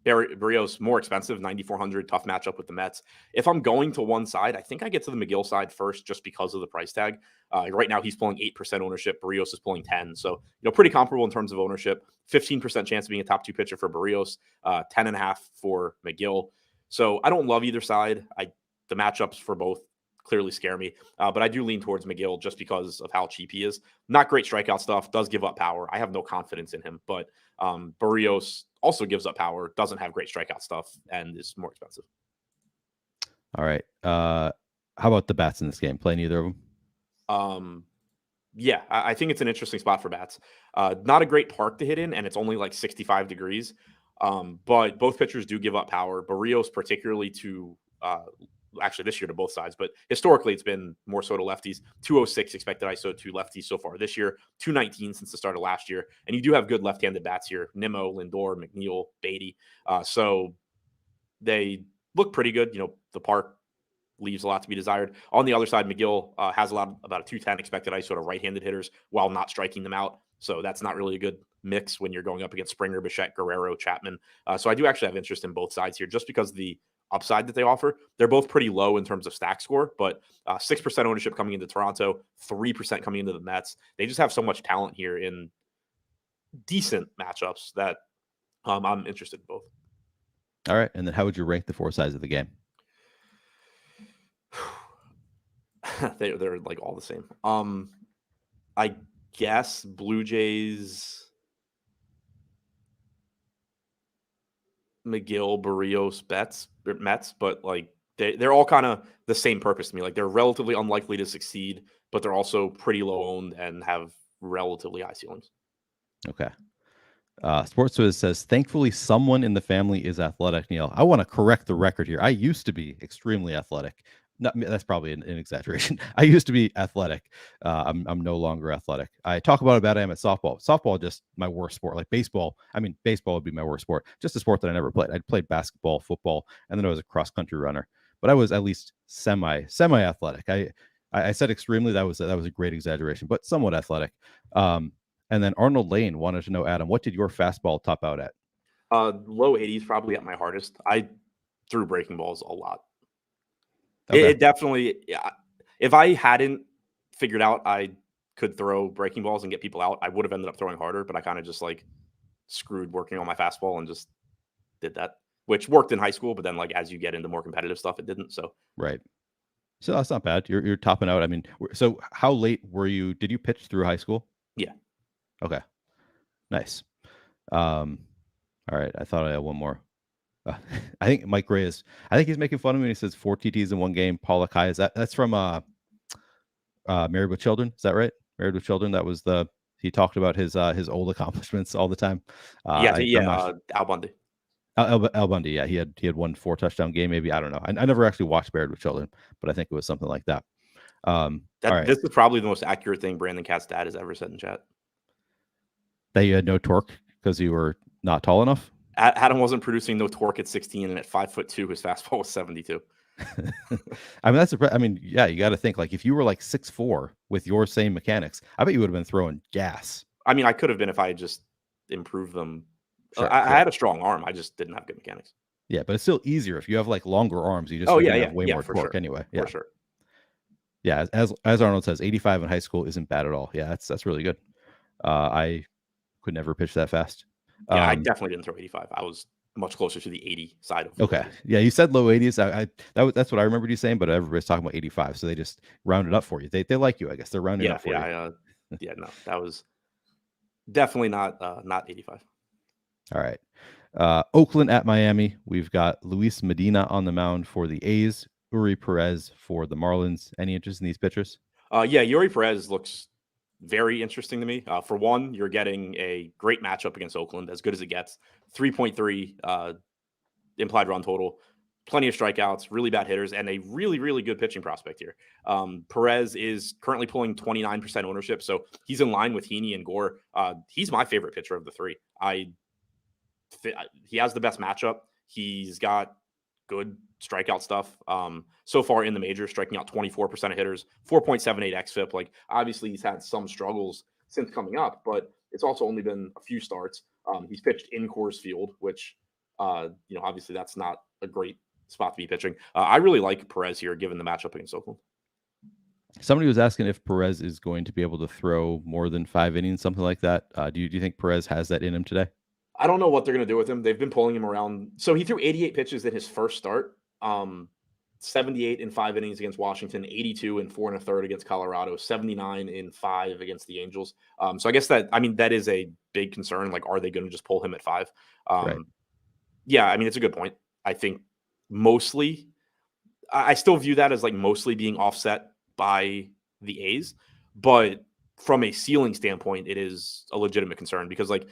Speaker 2: Barrios more expensive, 9,400, tough matchup with the Mets. If I'm going to one side, I think I get to the McGill side first just because of the price tag. Right now he's pulling 8% ownership. Barrios is pulling 10. So, pretty comparable in terms of ownership. 15% chance of being a top 2 pitcher for Barrios, 10.5 for McGill. So I don't love either side. The matchups for both clearly scare me, but I do lean towards McGill just because of how cheap he is. Not great strikeout stuff, does give up power. I have no confidence in him, but Barrios also gives up power, doesn't have great strikeout stuff, and is more expensive.
Speaker 1: All right. How about the bats in this game? Playing either of them?
Speaker 2: Yeah, I think it's an interesting spot for bats. Not a great park to hit in, and it's only like 65 degrees, but both pitchers do give up power. Barrios particularly to actually this year to both sides, but historically it's been more so to lefties. 206 expected ISO to lefties so far this year, 219 since the start of last year. And you do have good left-handed bats here: Nimmo, Lindor, McNeil, Beatty. So they look pretty good. The park leaves a lot to be desired. On the other side, McGill has about a 210 expected ISO to right-handed hitters while not striking them out. So that's not really a good mix when you're going up against Springer, Bichette, Guerrero, Chapman. So I do actually have interest in both sides here just because of the upside that they offer. They're both pretty low in terms of stack score, but 6% ownership coming into Toronto, 3% coming into the Mets. They just have so much talent here in decent matchups that I'm interested in both.
Speaker 1: All right. And then how would you rank the 4 sides of the game?
Speaker 2: They're like all the same. I guess Blue Jays, McGill, Barrios, Mets, but like they're all kind of the same purpose to me. Like they're relatively unlikely to succeed, but they're also pretty low owned and have relatively high ceilings.
Speaker 1: Okay. Sportswiz says, thankfully someone in the family is athletic. Neil, I want to correct the record here. I used to be extremely athletic. That's probably an exaggeration. I used to be athletic. I'm no longer athletic. I talk about how bad I am at softball. Softball, just my worst sport. Like baseball. I mean, baseball would be my worst sport. Just a sport that I never played. I played basketball, football, and then I was a cross country runner. But I was at least semi athletic. I said extremely. That was a great exaggeration, but somewhat athletic. And then Arnold Lane wanted to know, Adam, what did your fastball top out at?
Speaker 2: Low 80s, probably at my hardest. I threw breaking balls a lot.
Speaker 1: Okay.
Speaker 2: It definitely, if I hadn't figured out I could throw breaking balls and get people out, I would have ended up throwing harder, but I kind of just like screwed working on my fastball and just did that, which worked in high school. But then like, as you get into more competitive stuff, it didn't. So,
Speaker 1: right. So that's not bad. You're topping out. I mean, so how late were you? Did you pitch through high school?
Speaker 2: Yeah.
Speaker 1: Okay, nice. All right, I thought I had one more. I think Mike Gray is. I think he's making fun of me when he says 4 TTs in one game. Paul Akai, is that's from Married with Children? Is that right? Married with Children. That was the he talked about his old accomplishments all the time. I'm not.
Speaker 2: Al Bundy.
Speaker 1: Al Bundy, yeah, he had won 4 touchdown game. Maybe I don't know. I never actually watched Married with Children, but I think it was something like that. All right,
Speaker 2: This is probably the most accurate thing Brandon Cat's dad has ever said in chat.
Speaker 1: that you had no torque because you were not tall enough.
Speaker 2: Adam wasn't producing no torque at 16, and at 5'2", his fastball was 72.
Speaker 1: I mean, I mean, yeah, you got to think like if you were like 6'4" with your same mechanics, I bet you would have been throwing gas.
Speaker 2: I mean, I could have been if I had just improved them.
Speaker 1: Sure,
Speaker 2: I had a strong arm. I just didn't have good mechanics.
Speaker 1: Yeah, but it's still easier if you have like longer arms. You just
Speaker 2: have
Speaker 1: way more
Speaker 2: for
Speaker 1: torque
Speaker 2: sure.
Speaker 1: anyway. Yeah,
Speaker 2: for sure.
Speaker 1: Yeah, as Arnold says, 85 in high school isn't bad at all. Yeah, that's really good. I could never pitch that fast.
Speaker 2: Yeah, I definitely didn't throw 85. I was much closer to the 80 side of.
Speaker 1: Okay, yeah, you said low 80s. That's what I remembered you saying, but everybody's talking about 85, so they just rounded up for you. They like you, I guess. They're rounding up for you.
Speaker 2: No, that was definitely not 85.
Speaker 1: All right. Oakland at Miami. We've got Luis Medina on the mound for the A's, Uri Perez for the Marlins. Any interest in these pitchers?
Speaker 2: Yeah, Uri Perez looks very interesting to me. For one, you're getting a great matchup against Oakland, as good as it gets. 3.3 implied run total, plenty of strikeouts, really bad hitters, and a really, really good pitching prospect here. Perez is currently pulling 29% ownership, so he's in line with Heaney and Gore. He's my favorite pitcher of the three. He has the best matchup. He's got good strikeout stuff. So far in the majors, striking out 24% of hitters, 4.78 xFIP. Like, obviously, he's had some struggles since coming up, but it's also only been a few starts. He's pitched in Coors Field, which, obviously that's not a great spot to be pitching. I really like Perez here, given the matchup against Oakland.
Speaker 1: Somebody was asking if Perez is going to be able to throw more than 5 innings, something like that. Do you think Perez has that in him today?
Speaker 2: I don't know what they're going to do with him. They've been pulling him around. So he threw 88 pitches in his first start, 78 in 5 innings against Washington, 82 in 4 1/3 against Colorado, 79 in 5 against the Angels. So I guess that is a big concern. Like, are they going to just pull him at 5?
Speaker 1: Right.
Speaker 2: Yeah, I mean, it's a good point. I think mostly, I still view that as like mostly being offset by the A's, but from a ceiling standpoint, it is a legitimate concern because, like,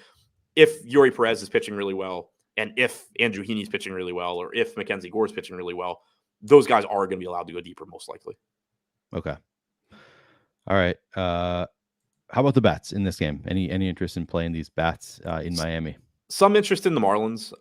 Speaker 2: if Uri Perez is pitching really well, and if Andrew Heaney is pitching really well, or if Mackenzie Gore is pitching really well, those guys are going to be allowed to go deeper, most likely.
Speaker 1: Okay. All right. How about the bats in this game? Any interest in playing these bats in Miami?
Speaker 2: Some interest in the Marlins.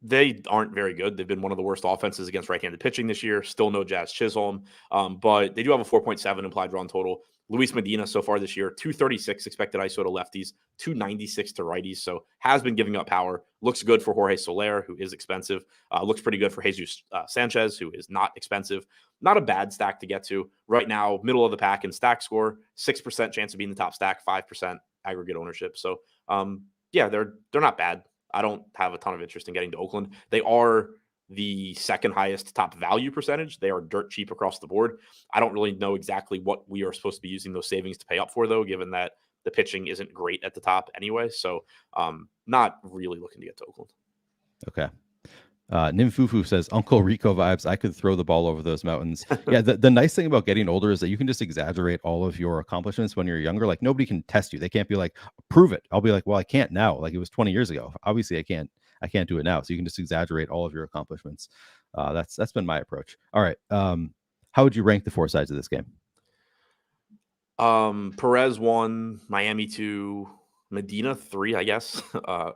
Speaker 2: They aren't very good. They've been one of the worst offenses against right-handed pitching this year. Still no Jazz Chisholm, but they do have a 4.7 implied run total. Luis Medina so far this year, 236 expected ISO to lefties, 296 to righties. So has been giving up power. Looks good for Jorge Soler, who is expensive. Looks pretty good for Jesus Sanchez, who is not expensive. Not a bad stack to get to. Right now, middle of the pack in stack score, 6% chance of being the top stack, 5% aggregate ownership. So, yeah, they're not bad. I don't have a ton of interest in getting to Oakland. They are the second highest top value percentage. They are dirt cheap across the board. I don't really know exactly what we are supposed to be using those savings to pay up for, though, given that the pitching isn't great at the top anyway. So not really looking to get to Oakland.
Speaker 1: Okay. Nimfufu says, Uncle Rico vibes. I could throw the ball over those mountains. Yeah, the nice thing about getting older is that you can just exaggerate all of your accomplishments when you're younger. Like, nobody can test you. They can't be like, prove it. I'll be like, well, I can't now. Like, it was 20 years ago. Obviously, I can't do it now. So you can just exaggerate all of your accomplishments. That's been my approach. All right. How would you rank the 4 sides of this game?
Speaker 2: Perez 1, Miami 2, Medina 3, I guess.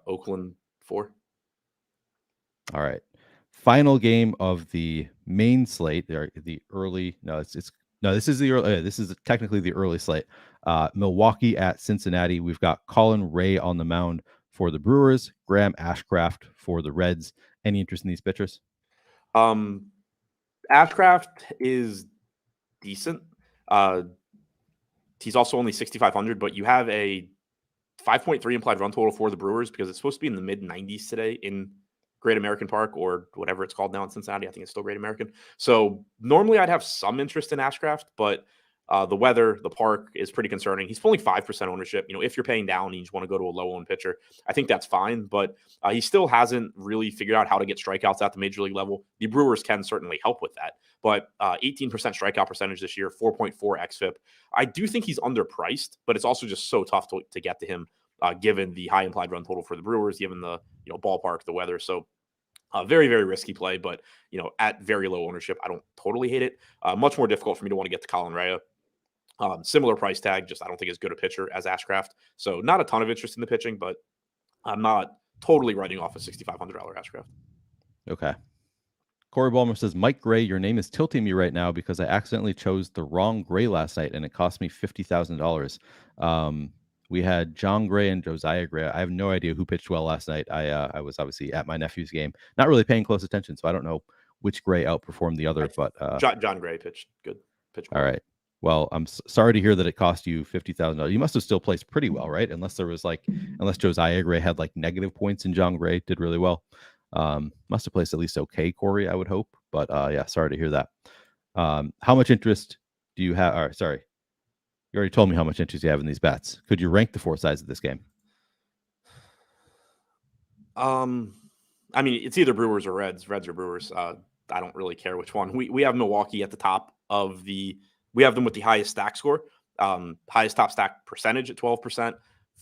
Speaker 2: Oakland 4.
Speaker 1: All right. Final game of the main slate. The early. No, this is the early. This is technically the early slate. Milwaukee at Cincinnati. We've got Colin Ray on the mound for the Brewers. Graham Ashcraft for the Reds. Any interest in these pitchers?
Speaker 2: Ashcraft is decent. He's also only 6,500, but you have a 5.3 implied run total for the Brewers because it's supposed to be in the mid 90s today in Great American Park, or whatever it's called now in Cincinnati. I think it's still Great American. So normally I'd have some interest in Ashcraft, but The weather, the park is pretty concerning. He's only 5% ownership. If you're paying down and you just want to go to a low-owned pitcher, I think that's fine. But he still hasn't really figured out how to get strikeouts at the major league level. The Brewers can certainly help with that. But 18% strikeout percentage this year, 4.4 xFIP. I do think he's underpriced, but it's also just so tough to get to him given the high implied run total for the Brewers, given the ballpark, the weather. So very, very risky play, but at very low ownership, I don't totally hate it. Much more difficult for me to want to get to Colin Rea. Similar price tag, just I don't think as good a pitcher as Ashcraft. So not a ton of interest in the pitching, but I'm not totally writing off a $6,500 Ashcraft.
Speaker 1: Okay. Corey Ballmer says, Mike Gray, your name is tilting me right now because I accidentally chose the wrong Gray last night and it cost me $50,000. We had John Gray and Josiah Gray. I have no idea who pitched well last night. I was obviously at my nephew's game, not really paying close attention, so I don't know which Gray outperformed the other. But
Speaker 2: John Gray pitched good.
Speaker 1: All right. Well, I'm sorry to hear that it cost you $50,000. You must have still placed pretty well, right? Unless Josiah Gray had like negative points and John Gray did really well. Must have placed at least okay, Corey, I would hope. But yeah, sorry to hear that. How much interest do you have? Sorry. You already told me how much interest you have in these bets. Could you rank the four sides of this game?
Speaker 2: I mean, it's either Brewers or Reds or Brewers. I don't really care which one. We have Milwaukee at the top of we have them with the highest stack score, highest top stack percentage at 12%,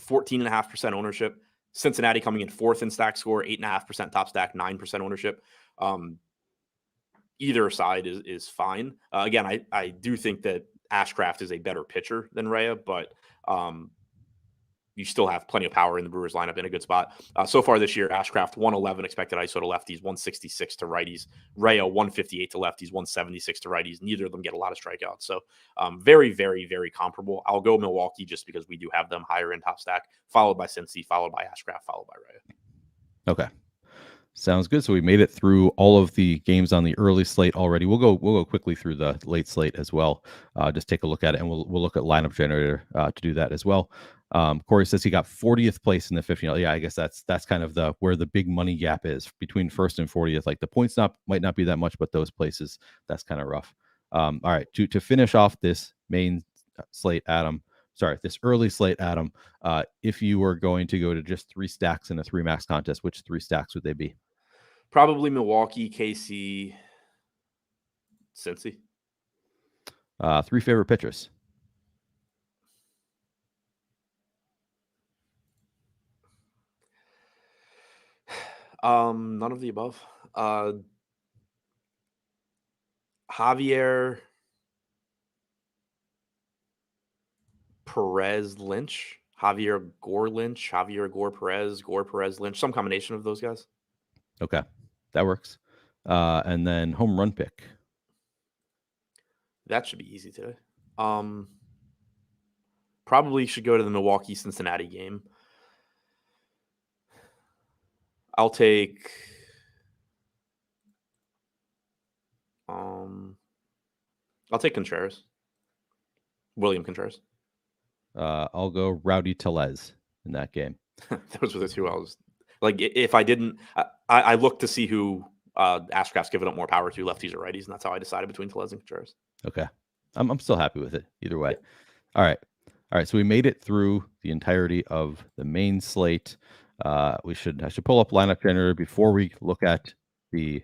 Speaker 2: 14.5% ownership. Cincinnati coming in fourth in stack score, 8.5% top stack, 9% ownership. Either side is fine. Again, I do think that Ashcraft is a better pitcher than Rea, but you still have plenty of power in the Brewers lineup in a good spot. So far this year, Ashcraft 111 expected ISO to lefties, 166 to righties. Rea 158 to lefties, 176 to righties. Neither of them get a lot of strikeouts. So very, very, very comparable. I'll go Milwaukee just because we do have them higher in top stack, followed by Cincy, followed by Ashcraft, followed by Rea.
Speaker 1: Okay. Sounds good. So we made it through all of the games on the early slate already. We'll go quickly through the late slate as well. Just take a look at it, and we'll look at lineup generator to do that as well. Corey says he got 40th place in the 50. Yeah, I guess that's kind of where the big money gap is between first and 40th. Like the points might not be that much, but those places, that's kind of rough. All right, to finish off this main slate, this early slate, Adam, if you were going to go to just 3 stacks in a 3 max contest, which 3 stacks would they be?
Speaker 2: Probably Milwaukee, KC, Cincy.
Speaker 1: 3 favorite pitchers.
Speaker 2: None of the above. Javier Perez Lynch, Javier Gore Lynch, Javier Gore Perez Lynch, some combination of those guys.
Speaker 1: Okay, that works. And then home run pick.
Speaker 2: That should be easy today. Probably should go to the Milwaukee Cincinnati game. I'll take Contreras. William Contreras.
Speaker 1: I'll go Rowdy Tellez in that game.
Speaker 2: Those were the two I was like. If I didn't, I looked to see who Ashcraft's given up more power to, lefties or righties, and that's how I decided between Tellez and Contreras.
Speaker 1: Okay, I'm still happy with it either way. Yeah. All right. So we made it through the entirety of the main slate. I should pull up lineup generator before we look at we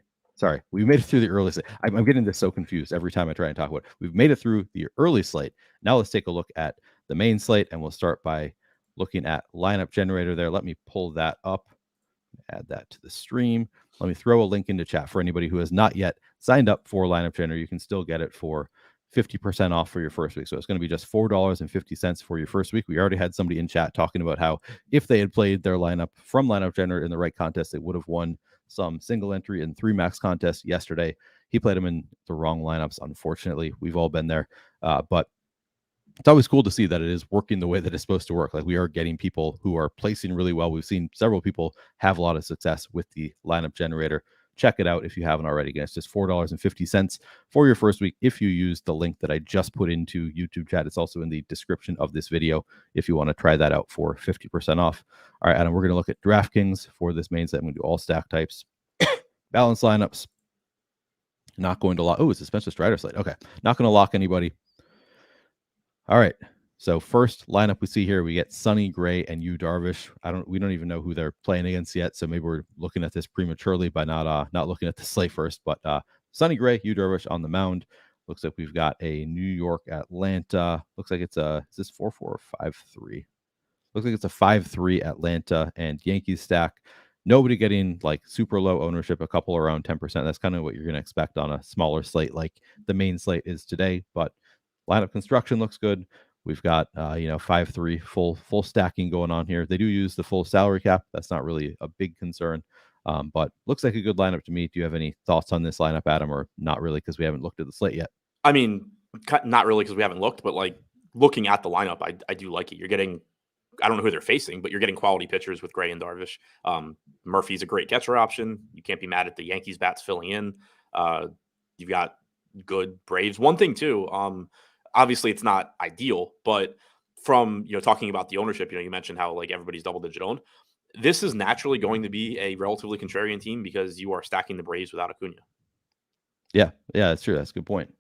Speaker 1: made it through the early slate. I'm getting this so confused every time I try and talk about it. We've made it through the early slate. Now let's take a look at the main slate, and we'll start by looking at lineup generator there. Let me pull that up, add that to the stream. Let me throw a link into chat for anybody who has not yet signed up for lineup generator. You can still get it for 50% off for your first week. So it's going to be just $4.50 for your first week. We already had somebody in chat talking about how if they had played their lineup from lineup generator in the right contest, they would have won some single entry and 3 max contests yesterday. He played them in the wrong lineups. Unfortunately, we've all been there. But it's always cool to see that it is working the way that it's supposed to work. Like we are getting people who are placing really well. We've seen several people have a lot of success with the lineup generator. Check it out if you haven't already. Again, it's just $4.50 for your first week if you use the link that I just put into YouTube chat. It's also in the description of this video if you want to try that out for 50% off. All right, Adam, we're going to look at DraftKings for this main set. I'm going to do all stack types, balance lineups. Not going to lock. Oh, it's a Spencer Strider slate. Okay, not going to lock anybody. All right. So first lineup we see here, we get Sonny Gray and Yu Darvish. We don't even know who they're playing against yet, so maybe we're looking at this prematurely by not looking at the slate first. But Sonny Gray, Yu Darvish on the mound. Looks like we've got a New York Atlanta. Looks like it's is this 4-4 or 5-3? Looks like it's a 5-3 Atlanta and Yankees stack. Nobody getting like super low ownership, a couple around 10%. That's kind of what you're going to expect on a smaller slate like the main slate is today. But lineup construction looks good. We've got 5-3 full stacking going on here. They do use the full salary cap. That's not really a big concern, but looks like a good lineup to me. Do you have any thoughts on this lineup, Adam, or not really because we haven't looked at the slate yet?
Speaker 2: I mean, not really because we haven't looked, but like looking at the lineup, I do like it. You're getting, I don't know who they're facing, but you're getting quality pitchers with Gray and Darvish. Murphy's a great catcher option. You can't be mad at the Yankees bats filling in. You've got good Braves. One thing too, obviously it's not ideal, but from, talking about the ownership, you mentioned how like everybody's double digit owned. This is naturally going to be a relatively contrarian team because you are stacking the Braves without Acuna.
Speaker 1: Yeah, that's true. That's a good point.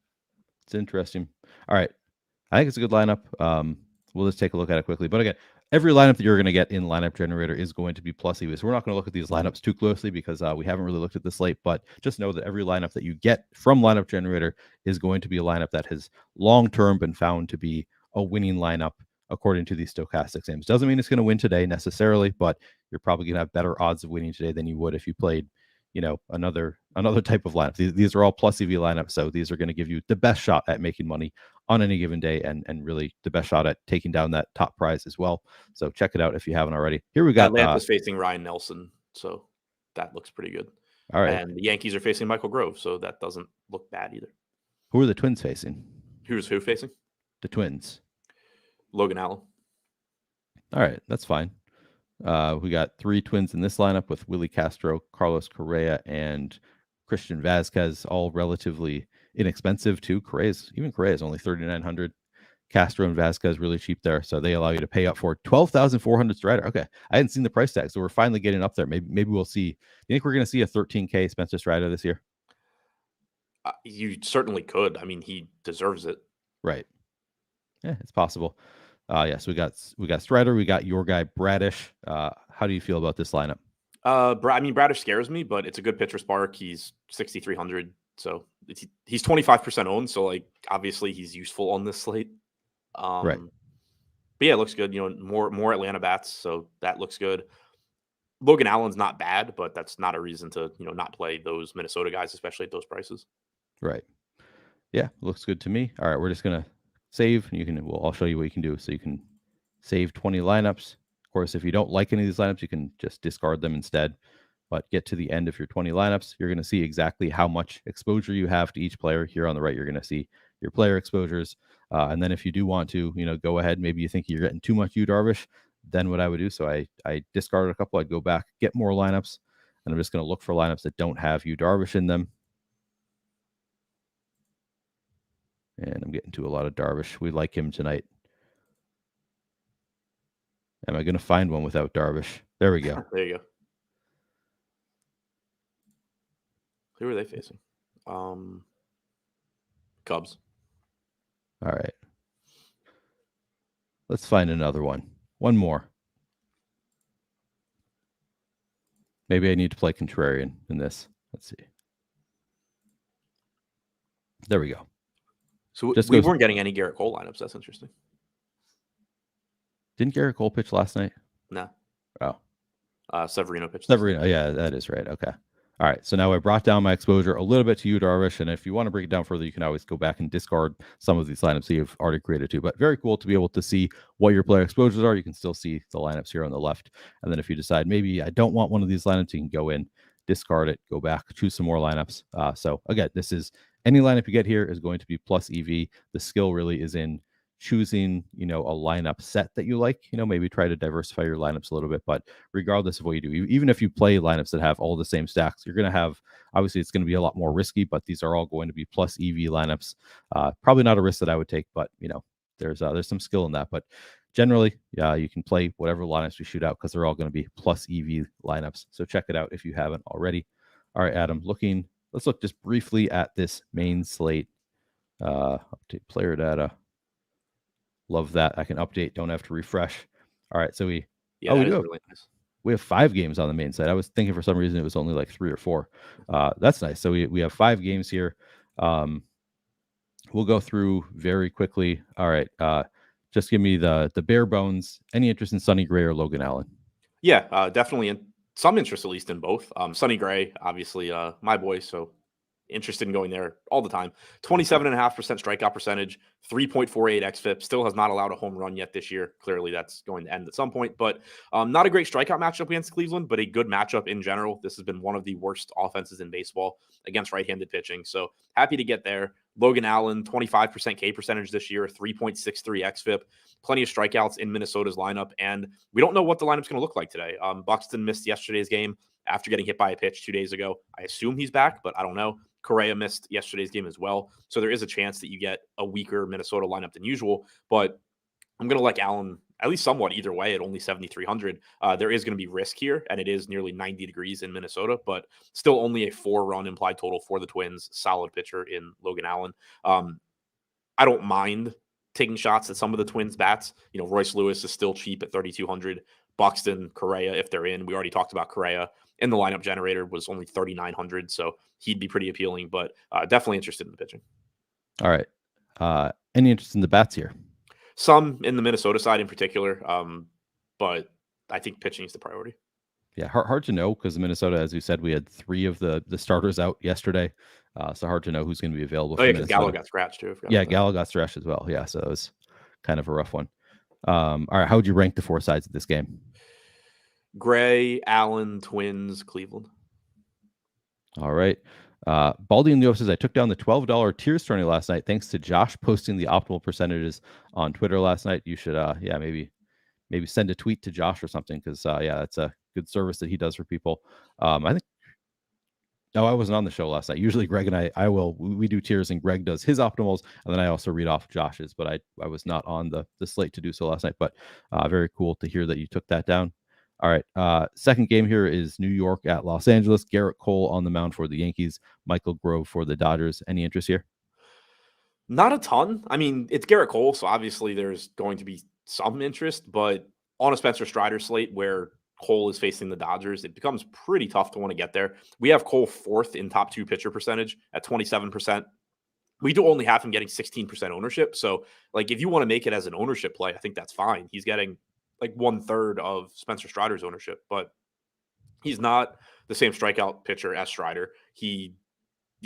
Speaker 1: It's interesting. All right. I think it's a good lineup. We'll just take a look at it quickly. But again, every lineup that you're going to get in Lineup Generator is going to be plus EV. So we're not going to look at these lineups too closely because we haven't really looked at the slate. But just know that every lineup that you get from Lineup Generator is going to be a lineup that has long-term been found to be a winning lineup according to these stochastic aims. Doesn't mean it's going to win today necessarily, but you're probably going to have better odds of winning today than you would if you played another type of lineup. These are all plus EV lineups, so these are going to give you the best shot at making money on any given day and really the best shot at taking down that top prize as well. So check it out if you haven't already. Here we got
Speaker 2: Atlanta's facing Ryan Nelson, so that looks pretty good.
Speaker 1: All right.
Speaker 2: And the Yankees are facing Michael Grove, so that doesn't look bad either.
Speaker 1: Who are the Twins facing?
Speaker 2: Who's who facing?
Speaker 1: The Twins.
Speaker 2: Logan Allen.
Speaker 1: All right, that's fine. We got 3 Twins in this lineup with Willie Castro, Carlos Correa, and Christian Vazquez, all relatively inexpensive too. Even Correa is only 3,900. Castro and Vazquez really cheap there, so they allow you to pay up for 12,400 Strider. Okay, I hadn't seen the price tag, so we're finally getting up there. Maybe we'll see. You think we're going to see a 13K Spencer Strider this year?
Speaker 2: You certainly could. I mean, he deserves it.
Speaker 1: Right. Yeah, it's possible. Yes, we got Strider. We got your guy Bradish. How do you feel about this lineup?
Speaker 2: Bradish scares me, but it's a good pitcher spark. He's 6,300, so he's 25% owned. So like obviously he's useful on this slate.
Speaker 1: Right.
Speaker 2: But yeah, it looks good. More Atlanta bats, so that looks good. Logan Allen's not bad, but that's not a reason to not play those Minnesota guys, especially at those prices.
Speaker 1: Right. Yeah, looks good to me. All right, we're just gonna save. I'll show you what you can do. So you can save 20 lineups. Of course, if you don't like any of these lineups, you can just discard them instead. But get to the end of your 20 lineups, you're going to see exactly how much exposure you have to each player. Here on the right, you're going to see your player exposures. And then if you do want to, go ahead, maybe you think you're getting too much Yu Darvish, then what I would do, so I discarded a couple, I'd go back, get more lineups, and I'm just going to look for lineups that don't have Yu Darvish in them. And I'm getting to a lot of Darvish. We like him tonight. Am I going to find one without Darvish? There we go.
Speaker 2: There you go. Who are they facing? Cubs.
Speaker 1: All right. Let's find another one. One more. Maybe I need to play contrarian in this. Let's see. There we go.
Speaker 2: So we weren't getting any Garrett Cole lineups. That's interesting.
Speaker 1: Didn't Garrett Cole pitch last night?
Speaker 2: No.
Speaker 1: Oh.
Speaker 2: Severino pitched.
Speaker 1: Severino. Yeah, that is right. Okay. All right. So now I brought down my exposure a little bit to Yu Darvish. And if you want to break it down further, you can always go back and discard some of these lineups that you've already created too. But very cool to be able to see what your player exposures are. You can still see the lineups here on the left. And then if you decide maybe I don't want one of these lineups, you can go in, discard it, go back, choose some more lineups. So again, this is any lineup you get here is going to be plus EV. The skill really is in choosing, a lineup set that you like, maybe try to diversify your lineups a little bit. But regardless of what you do, even if you play lineups that have all the same stacks, you're going to have, obviously it's going to be a lot more risky, but these are all going to be plus EV lineups. Probably not a risk that I would take, but there's some skill in that. But generally, you can play whatever lineups we shoot out because they're all going to be plus EV lineups. So check it out if you haven't already. All right, Adam, let's look just briefly at this main slate. Update player data. Love that. I can update, don't have to refresh. All right, so we
Speaker 2: that
Speaker 1: do
Speaker 2: is
Speaker 1: have,
Speaker 2: really nice.
Speaker 1: we have 5 games on the main side. I was thinking for some reason it was only like 3 or 4. That's nice. So we have 5 games here. We'll go through very quickly. All right, just give me the bare bones. Any interest in Sonny Gray or Logan Allen?
Speaker 2: Yeah, definitely some interest, at least in both. Sonny Gray, obviously, my boy, so interested in going there all the time. 27.5% strikeout percentage, 3.48 xFIP. Still has not allowed a home run yet this year. Clearly, that's going to end at some point. But not a great strikeout matchup against Cleveland, but a good matchup in general. This has been one of the worst offenses in baseball against right-handed pitching. So happy to get there. Logan Allen, 25% K percentage this year, 3.63 xFIP. Plenty of strikeouts in Minnesota's lineup, and we don't know what the lineup's going to look like today. Buxton missed yesterday's game after getting hit by a pitch 2 days ago. I assume he's back, but I don't know. Correa missed yesterday's game as well. So there is a chance that you get a weaker Minnesota lineup than usual. But I'm going to like Allen at least somewhat either way at only 7,300. There is going to be risk here, and it is nearly 90 degrees in Minnesota, but still only a 4-run implied total for the Twins. Solid pitcher in Logan Allen. I don't mind taking shots at some of the Twins bats. Royce Lewis is still cheap at 3,200. Buxton, Correa, if they're in. We already talked about Correa. In the lineup generator was only 3,900, so he'd be pretty appealing, but definitely interested in the pitching.
Speaker 1: All right. Any interest in the bats here?
Speaker 2: Some in the Minnesota side in particular, but I think pitching is the priority.
Speaker 1: Yeah, hard to know because Minnesota, as we said, we had 3 of the starters out yesterday, so hard to know who's going to be available.
Speaker 2: Oh, yeah, because Gallo got scratched too.
Speaker 1: Yeah, Gallo got scratched as well. Yeah, so it was kind of a rough one. All right, how would you rank the 4 sides of this game?
Speaker 2: Gray, Allen, Twins, Cleveland.
Speaker 1: All right. Baldy in the says, I took down the $12 tiers tourney last night thanks to Josh posting the optimal percentages on Twitter last night. You should, maybe send a tweet to Josh or something because, that's a good service that he does for people. I think. No, I wasn't on the show last night. Usually Greg and we do tiers and Greg does his optimals and then I also read off Josh's, but I was not on the slate to do so last night, but very cool to hear that you took that down. All right. Second game here is New York at Los Angeles. Garrett Cole on the mound for the Yankees. Michael Grove for the Dodgers. Any interest here?
Speaker 2: Not a ton. I mean, it's Garrett Cole, so obviously there's going to be some interest, but on a Spencer Strider slate where Cole is facing the Dodgers, it becomes pretty tough to want to get there. We have Cole 4th in top 2 pitcher percentage at 27%. We do only have him getting 16% ownership. So, if you want to make it as an ownership play, I think that's fine. He's getting 1/3 of Spencer Strider's ownership, but he's not the same strikeout pitcher as Strider.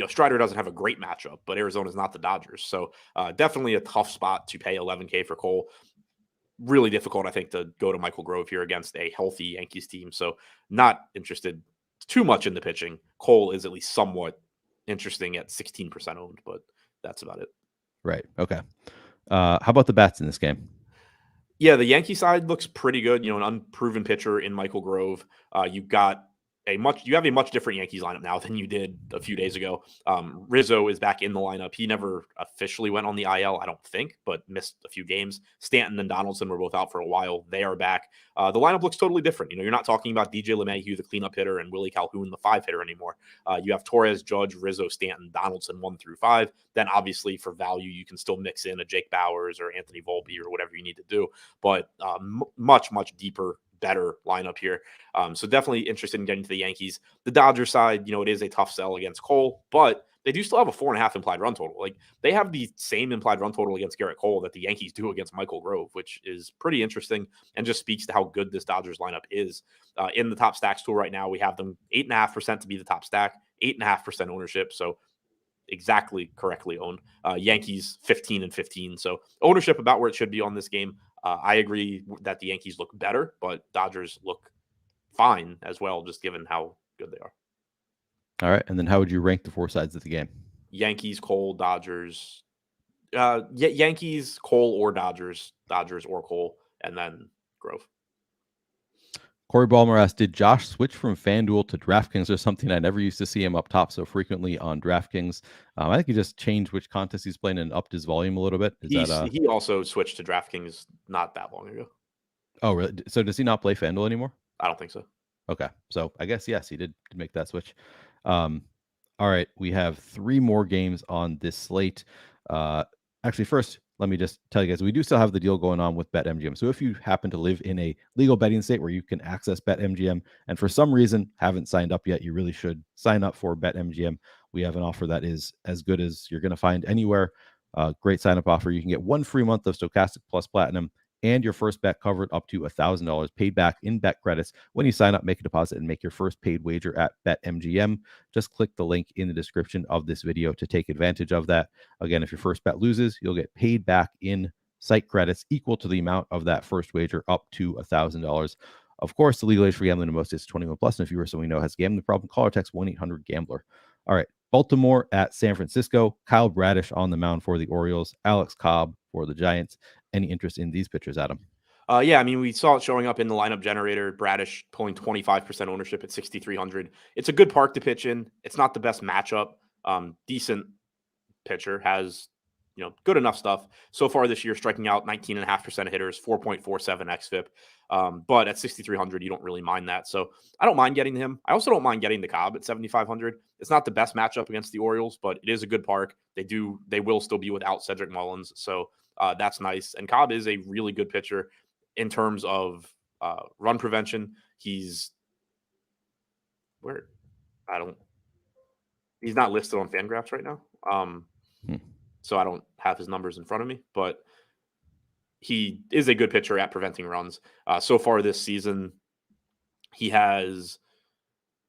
Speaker 2: Strider doesn't have a great matchup, but Arizona's not the Dodgers. So definitely a tough spot to pay 11K for Cole. Really difficult, I think, to go to Michael Grove here against a healthy Yankees team. So not interested too much in the pitching. Cole is at least somewhat interesting at 16% owned, but that's about it.
Speaker 1: Right. Okay. How about the bats in this game?
Speaker 2: Yeah, the Yankee side looks pretty good. An unproven pitcher in Michael Grove. You have a much different Yankees lineup now than you did a few days ago. Rizzo is back in the lineup. He never officially went on the IL, I don't think, but missed a few games. Stanton and Donaldson were both out for a while. They are back. The lineup looks totally different. You're not talking about DJ LeMahieu, the cleanup hitter, and Willie Calhoun, the 5 hitter anymore. You have Torres, Judge, Rizzo, Stanton, Donaldson 1 through 5. Then obviously for value, you can still mix in a Jake Bauers or Anthony Volpe or whatever you need to do. But much, much deeper, better lineup here. So definitely interested in getting to the Yankees. The Dodgers side, it is a tough sell against Cole, but they do still have a 4.5 implied run total. They have the same implied run total against Garrett Cole that the Yankees do against Michael Grove, which is pretty interesting and just speaks to how good this Dodgers lineup is. In the top stacks tool right now, we have them 8.5% to be the top stack, 8.5% ownership. So exactly correctly owned. Yankees 15 and 15. So ownership about where it should be on this game. I agree that the Yankees look better, but Dodgers look fine as well, just given how good they are.
Speaker 1: All right. And then how would you rank the 4 sides of the game?
Speaker 2: Yankees, Cole, Dodgers. Yankees, Cole, or Dodgers. Dodgers or Cole, and then Grove.
Speaker 1: Corey Ballmer asked, did Josh switch from FanDuel to DraftKings or something? I never used to see him up top so frequently on DraftKings. I think he just changed which contest he's playing and upped his volume a little bit.
Speaker 2: He also switched to DraftKings not that long ago.
Speaker 1: Oh, really? So does he not play FanDuel anymore?
Speaker 2: I don't think so.
Speaker 1: Okay. So I guess, yes, he did make that switch. All right. We have 3 more games on this slate. Actually, first, let me just tell you guys, we do still have the deal going on with BetMGM. So if you happen to live in a legal betting state where you can access BetMGM and for some reason haven't signed up yet, you really should sign up for BetMGM. We have an offer that is as good as you're going to find anywhere. Great sign up offer. You can get 1 free month of Stochastic Plus Platinum and your first bet covered up to $1,000 paid back in bet credits when you sign up, make a deposit, and make your first paid wager at BetMGM. Just click the link in the description of this video to take advantage of that. Again, if your first bet loses, you'll get paid back in site credits equal to the amount of that first wager up to $1,000. Of course, the legal age for gambling in most is 21 plus. And if you or someone you know has a gambling problem, call or text 1-800-GAMBLER. All right. Baltimore at San Francisco. Kyle Bradish on the mound for the Orioles. Alex Cobb for the Giants. Any interest in these pitchers, Adam?
Speaker 2: Yeah, I mean, we saw it showing up in the lineup generator. Bradish pulling 25% ownership at 6,300. It's a good park to pitch in. It's not the best matchup. Decent pitcher, has good enough stuff so far this year, striking out 19.5% of hitters, 4.47 xFIP. But at 6,300, you don't really mind that. So I don't mind getting him. I also don't mind getting the Cobb at 7,500. It's not the best matchup against the Orioles, but it is a good park. They will still be without Cedric Mullins. So that's nice. And Cobb is a really good pitcher in terms of run prevention. He's not listed on FanGraphs right now. So I don't have his numbers in front of me, but he is a good pitcher at preventing runs. So far this season, he has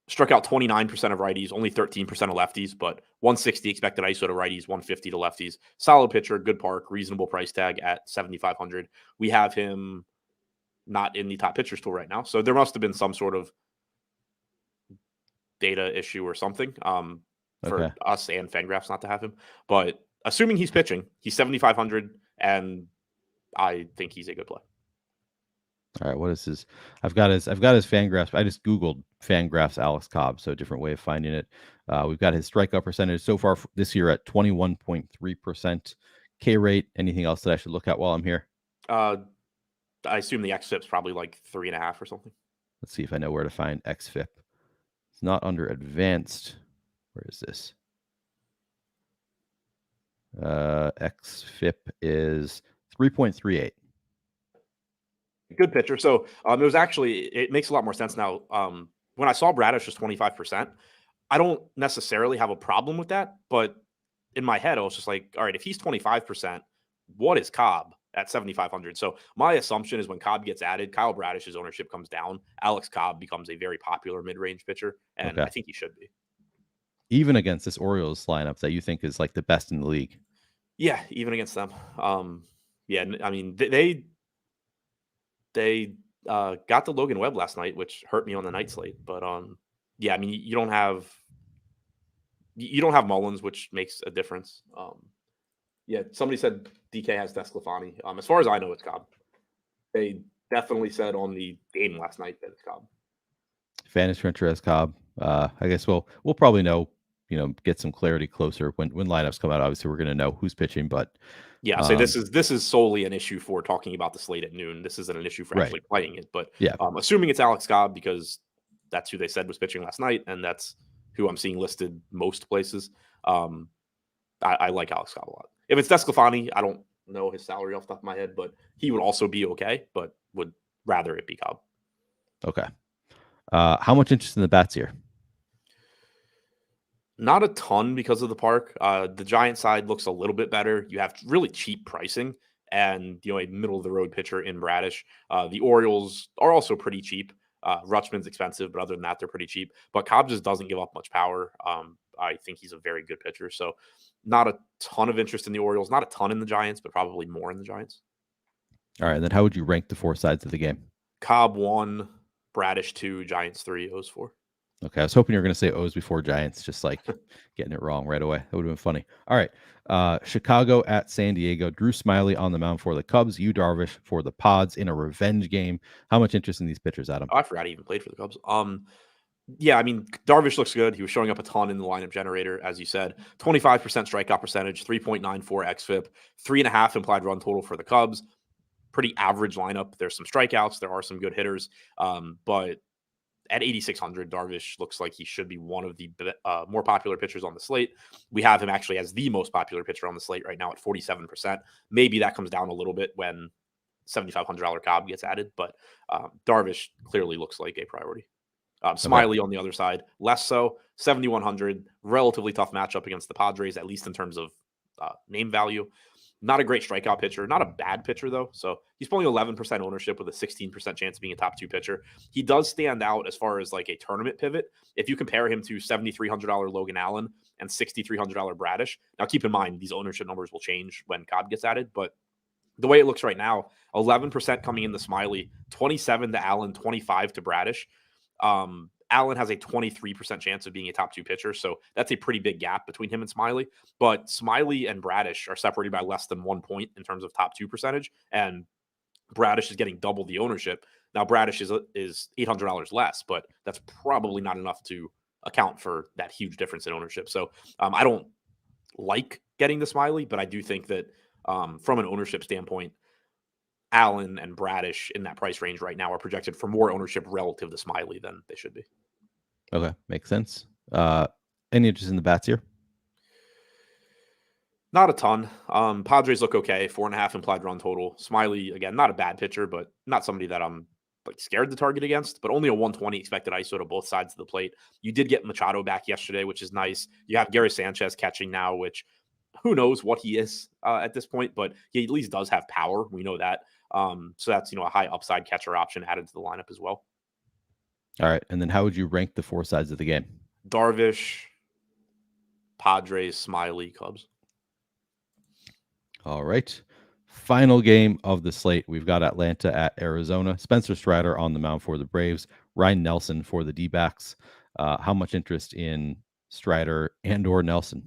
Speaker 2: struck out 29% of righties, only 13% of lefties, but 160 expected ISO to righties, 150 to lefties. Solid pitcher, good park, reasonable price tag at 7,500. We have him not in the top pitchers tool right now, so there must have been some sort of data issue or something for us and FanGraphs not to have him. But assuming he's pitching, he's 7,500, and I think he's a good play.
Speaker 1: All right, what is his? I've got his FanGraphs. I just Googled FanGraphs Alex Cobb, so a different way of finding it. We've got his strikeout percentage so far this year at 21.3%. K rate. Anything else that I should look at while I'm here?
Speaker 2: I assume the xFIP's probably like 3.5 or something.
Speaker 1: Let's see if I know where to find xFIP. It's not under advanced. Where is this? xFIP is 3.38.
Speaker 2: Good pitcher. So it makes a lot more sense now. When I saw Bradish was 25%, I don't necessarily have a problem with that, but in my head, I was just like, all right, if he's 25%, what is Cobb at 7,500? So my assumption is when Cobb gets added, Kyle Bradish's ownership comes down. Alex Cobb becomes a very popular mid-range pitcher, and I think he should be.
Speaker 1: Even against this Orioles lineup that you think is like the best in the league.
Speaker 2: Yeah, even against them. Yeah, I mean, they got the Logan Webb last night, which hurt me on the night slate. But yeah, I mean, you don't have Mullins, which makes a difference. Yeah, somebody said DK has DeSclafani. As far as I know, it's Cobb. They definitely said on the game last night that it's Cobb.
Speaker 1: Fantasy Trencher has Cobb. I guess we'll probably know, get some clarity closer when lineups come out. Obviously, we're going to know who's pitching, but
Speaker 2: yeah, so this is solely an issue for talking about the slate at noon. This isn't an issue for actually playing it, but
Speaker 1: yeah,
Speaker 2: assuming it's Alex Cobb because that's who they said was pitching last night, and that's who I'm seeing listed most places. I like Alex Cobb a lot. If it's DeSclafani, I don't know his salary off the top of my head, but he would also be okay, but would rather it be Cobb.
Speaker 1: Okay. How much interest in the bats here?
Speaker 2: Not a ton because of the park. The Giant side looks a little bit better. You have really cheap pricing and a middle of the road pitcher in Bradish. The Orioles are also pretty cheap. Rutschman's expensive, but other than that, they're pretty cheap. But Cobb just doesn't give up much power. I think he's a very good pitcher. So not a ton of interest in the Orioles, not a ton in the Giants, but probably more in the Giants.
Speaker 1: All right. And then how would you rank the four sides of the game?
Speaker 2: Cobb 1, Bradish 2, Giants 3, O's 4.
Speaker 1: Okay. I was hoping you were going to say O's before Giants, just like getting it wrong right away. That would have been funny. All right. Chicago at San Diego. Drew Smyly on the mound for the Cubs. Yu Darvish for the Pods in a revenge game. How much interest in these pitchers, Adam?
Speaker 2: Oh, I forgot he even played for the Cubs. Yeah, I mean, Darvish looks good. He was showing up a ton in the lineup generator, as you said. 25% strikeout percentage, 3.94 xFIP, 3.5 implied run total for the Cubs. Pretty average lineup. There's some strikeouts. There are some good hitters. But at 8,600, Darvish looks like he should be one of the more popular pitchers on the slate. We have him actually as the most popular pitcher on the slate right now at 47%. Maybe that comes down a little bit when $7,500 Cobb gets added, but Darvish clearly looks like a priority. Smiley on the other side, less so, 7,100, relatively tough matchup against the Padres, at least in terms of name value. Not a great strikeout pitcher, not a bad pitcher, though. So he's pulling 11% ownership with a 16% chance of being a top 2 pitcher. He does stand out as far as like a tournament pivot. If you compare him to $7,300 Logan Allen and $6,300 Bradish. Now, keep in mind, these ownership numbers will change when Cobb gets added, but the way it looks right now, 11% coming in the Smiley, 27 to Allen, 25 to Bradish. Allen has a 23% chance of being a top 2 pitcher, so that's a pretty big gap between him and Smiley. But Smiley and Bradish are separated by less than 1 point in terms of top 2 percentage, and Bradish is getting double the ownership. Now, Bradish is $800 less, but that's probably not enough to account for that huge difference in ownership. So I don't like getting the Smiley, but I do think that from an ownership standpoint, Allen and Bradish in that price range right now are projected for more ownership relative to Smiley than they should be.
Speaker 1: Okay, makes sense. Any interest in the bats here?
Speaker 2: Not a ton. Padres look okay, 4.5 implied run total. Smiley, again, not a bad pitcher, but not somebody that I'm like scared to target against, but only a 120 expected ISO to both sides of the plate. You did get Machado back yesterday, which is nice. You have Gary Sanchez catching now, which who knows what he is at this point, but he at least does have power. We know that. So that's, a high upside catcher option added to the lineup as well.
Speaker 1: All right. And then how would you rank the 4 sides of the game?
Speaker 2: Darvish, Padres, Smiley, Cubs.
Speaker 1: All right. Final game of the slate. We've got Atlanta at Arizona. Spencer Strider on the mound for the Braves. Ryan Nelson for the D-backs. How much interest in Strider and or Nelson?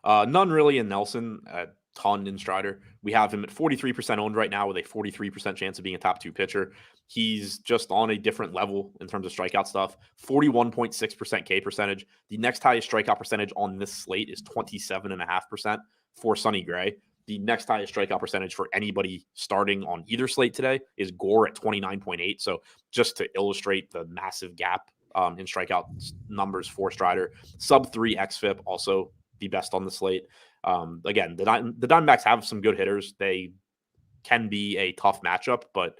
Speaker 2: None really in Nelson. A ton in Strider. We have him at 43% owned right now with a 43% chance of being a top 2 pitcher. He's just on a different level in terms of strikeout stuff. 41.6% K percentage. The next highest strikeout percentage on this slate is 27.5% for Sonny Gray. The next highest strikeout percentage for anybody starting on either slate today is Gore at 29.8. So just to illustrate the massive gap in strikeout numbers for Strider, sub 3 xFIP, also the best on the slate. Again, the Diamondbacks have some good hitters. They can be a tough matchup, but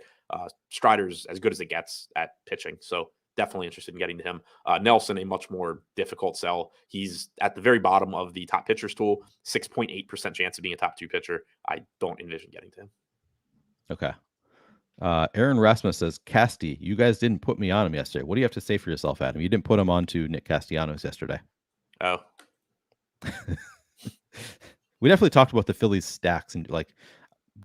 Speaker 2: Strider's as good as it gets at pitching. So definitely interested in getting to him. Nelson, a much more difficult sell. He's at the very bottom of the top pitchers tool, 6.8% chance of being a top 2 pitcher. I don't envision getting to him.
Speaker 1: Okay. Aaron Rasmus says, Casty, you guys didn't put me on him yesterday. What do you have to say for yourself, Adam? You didn't put him on to Nick Castellanos yesterday.
Speaker 2: Oh.
Speaker 1: We definitely talked about the Phillies stacks and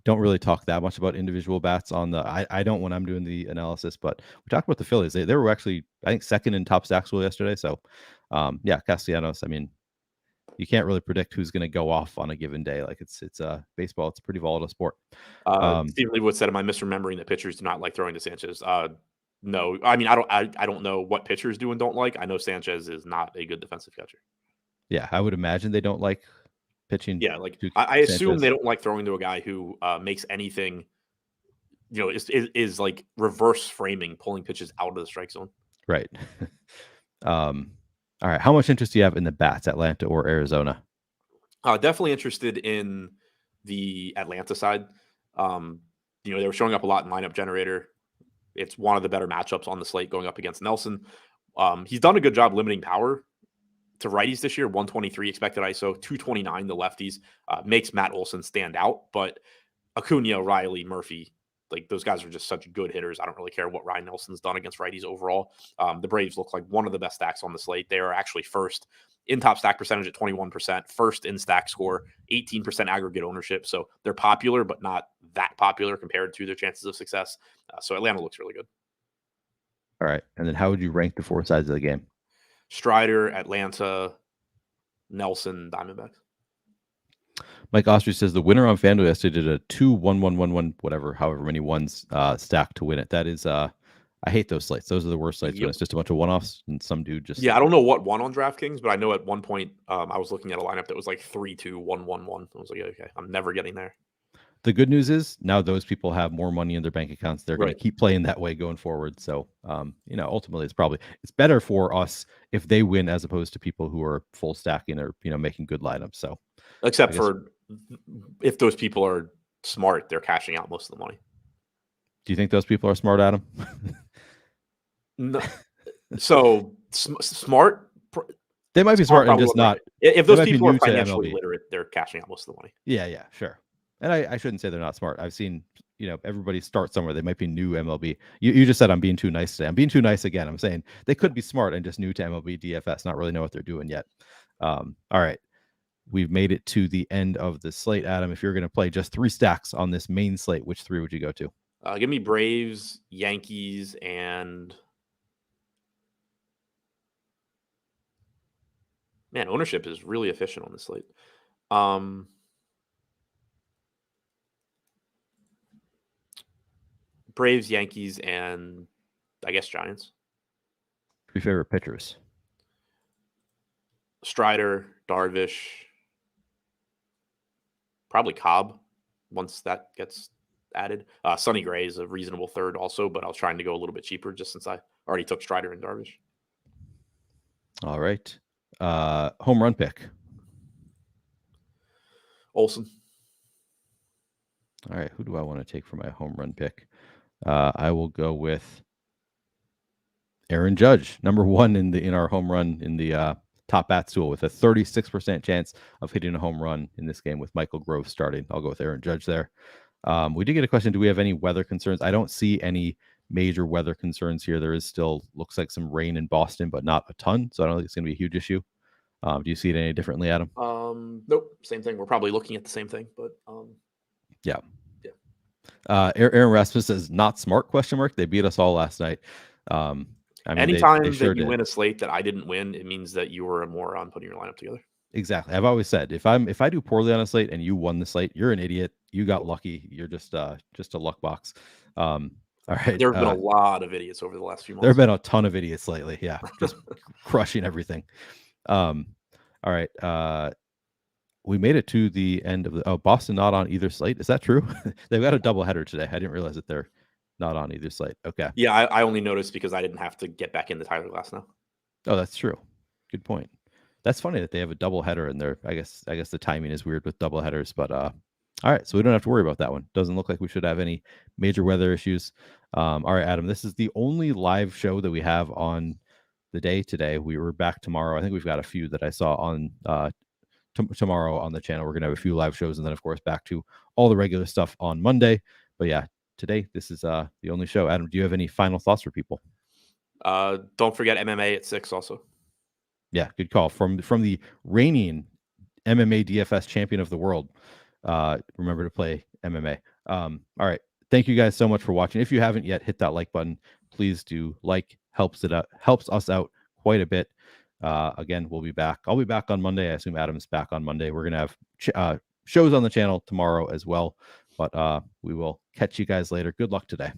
Speaker 1: don't really talk that much about individual bats on the I don't when I'm doing the analysis, but we talked about the Phillies. They were actually, I think, second in top stacks yesterday. So yeah, Castellanos, I mean, you can't really predict who's going to go off on a given day. Like it's baseball. It's a pretty volatile sport.
Speaker 2: Stephen Leibowitz said, am I misremembering that pitchers do not like throwing to Sanchez? No, I mean, I don't know what pitchers do and don't like. I know Sanchez is not a good defensive catcher.
Speaker 1: Yeah, I would imagine they don't like pitching.
Speaker 2: Yeah, like I assume they don't like throwing to a guy who makes anything, is like reverse framing, pulling pitches out of the strike zone.
Speaker 1: Right. All right. How much interest do you have in the bats, Atlanta or Arizona?
Speaker 2: Definitely interested in the Atlanta side. They were showing up a lot in lineup generator. It's one of the better matchups on the slate going up against Nelson. He's done a good job limiting power to righties this year. 123 expected ISO, 229 the lefties. Makes Matt Olson stand out, but Acuna, Riley, Murphy, like those guys are just such good hitters. I don't really care what Ryan Nelson's done against righties overall. The Braves look like one of the best stacks on the slate. They are actually first in top stack percentage at 21%, first in stack score, 18% aggregate ownership. So they're popular, but not that popular compared to their chances of success. So Atlanta looks really good.
Speaker 1: All right. And then how would you rank the 4 sides of the game?
Speaker 2: Strider, Atlanta, Nelson, Diamondbacks.
Speaker 1: Mike Ostrich says the winner on FanDuel yesterday did a 2-1-1-1-1, whatever, however many ones stack to win it. That is, I hate those slates. Those are the worst slates when it's just a bunch of one-offs and some dude just.
Speaker 2: Yeah, I don't know what won on DraftKings, but I know at one point I was looking at a lineup that was like 3-2-1-1-1. I was like, okay, I'm never getting there.
Speaker 1: The good news is now those people have more money in their bank accounts. They're going to keep playing that way going forward. So, ultimately it's better for us if they win as opposed to people who are full stacking or, making good lineups. So,
Speaker 2: except for if those people are smart, they're cashing out most of the money.
Speaker 1: Do you think those people are smart, Adam?
Speaker 2: No. So smart.
Speaker 1: They might be smart and just not.
Speaker 2: If those people are financially literate, they're cashing out most of the money.
Speaker 1: Yeah, sure. And I shouldn't say they're not smart. I've seen, everybody start somewhere. They might be new MLB. You just said I'm being too nice today. I'm being too nice again. I'm saying they could be smart and just new to MLB DFS, not really know what they're doing yet. All right. We've made it to the end of the slate, Adam. If you're going to play just 3 stacks on this main slate, which 3 would you go to?
Speaker 2: Give me Braves, Yankees, and man, ownership is really efficient on this slate. Braves, Yankees, and I guess Giants.
Speaker 1: Your favorite pitchers?
Speaker 2: Strider, Darvish, probably Cobb once that gets added. Sonny Gray is a reasonable third also, but I was trying to go a little bit cheaper just since I already took Strider and Darvish.
Speaker 1: All right. Home run pick.
Speaker 2: Olsen.
Speaker 1: All right. Who do I want to take for my home run pick? I will go with Aaron Judge, number 1 in our home run in the top bat stool, with a 36% chance of hitting a home run in this game with Michael Grove starting. I'll go with Aaron Judge there. We did get a question. Do we have any weather concerns? I don't see any major weather concerns here. There is still looks like some rain in Boston, but not a ton. So I don't think it's going to be a huge issue. Do you see it any differently, Adam?
Speaker 2: Nope. Same thing. We're probably looking at the same thing, but
Speaker 1: yeah. Aaron Rasmus says not smart ? They beat us all last night.
Speaker 2: Anytime that you win a slate that I didn't win, it means that you were a moron putting your lineup together.
Speaker 1: Exactly. I've always said if I do poorly on a slate and you won the slate, you're an idiot. You got lucky. You're just a luck box. All right.
Speaker 2: There have been a lot of idiots over the last few months.
Speaker 1: There have been a ton of idiots lately. Yeah, just crushing everything. All right. We made it to the end of the Boston not on either slate. Is that true? They've got a doubleheader today. I didn't realize that they're not on either slate. Okay.
Speaker 2: Yeah, I only noticed because I didn't have to get back into Tyler Glass now.
Speaker 1: Oh, that's true. Good point. That's funny that they have a doubleheader in there. I guess the timing is weird with doubleheaders, but all right, so we don't have to worry about that one. Doesn't look like we should have any major weather issues. All right, Adam, this is the only live show that we have on the day today. We were back tomorrow. I think we've got a few that I saw on tomorrow on the channel. We're gonna have a few live shows, and then of course back to all the regular stuff on Monday. But yeah, today this is the only show. Adam, do you have any final thoughts for people?
Speaker 2: Don't forget MMA at 6 also.
Speaker 1: Yeah, good call from the reigning MMA DFS champion of the world. Remember to play MMA. All right, thank you guys so much for watching. If you haven't yet, hit that like button. Please do. Helps us out quite a bit. Again, we'll be back. I'll be back on Monday. I assume Adam's back on Monday. We're gonna have shows on the channel tomorrow as well. But we will catch you guys later. Good luck today.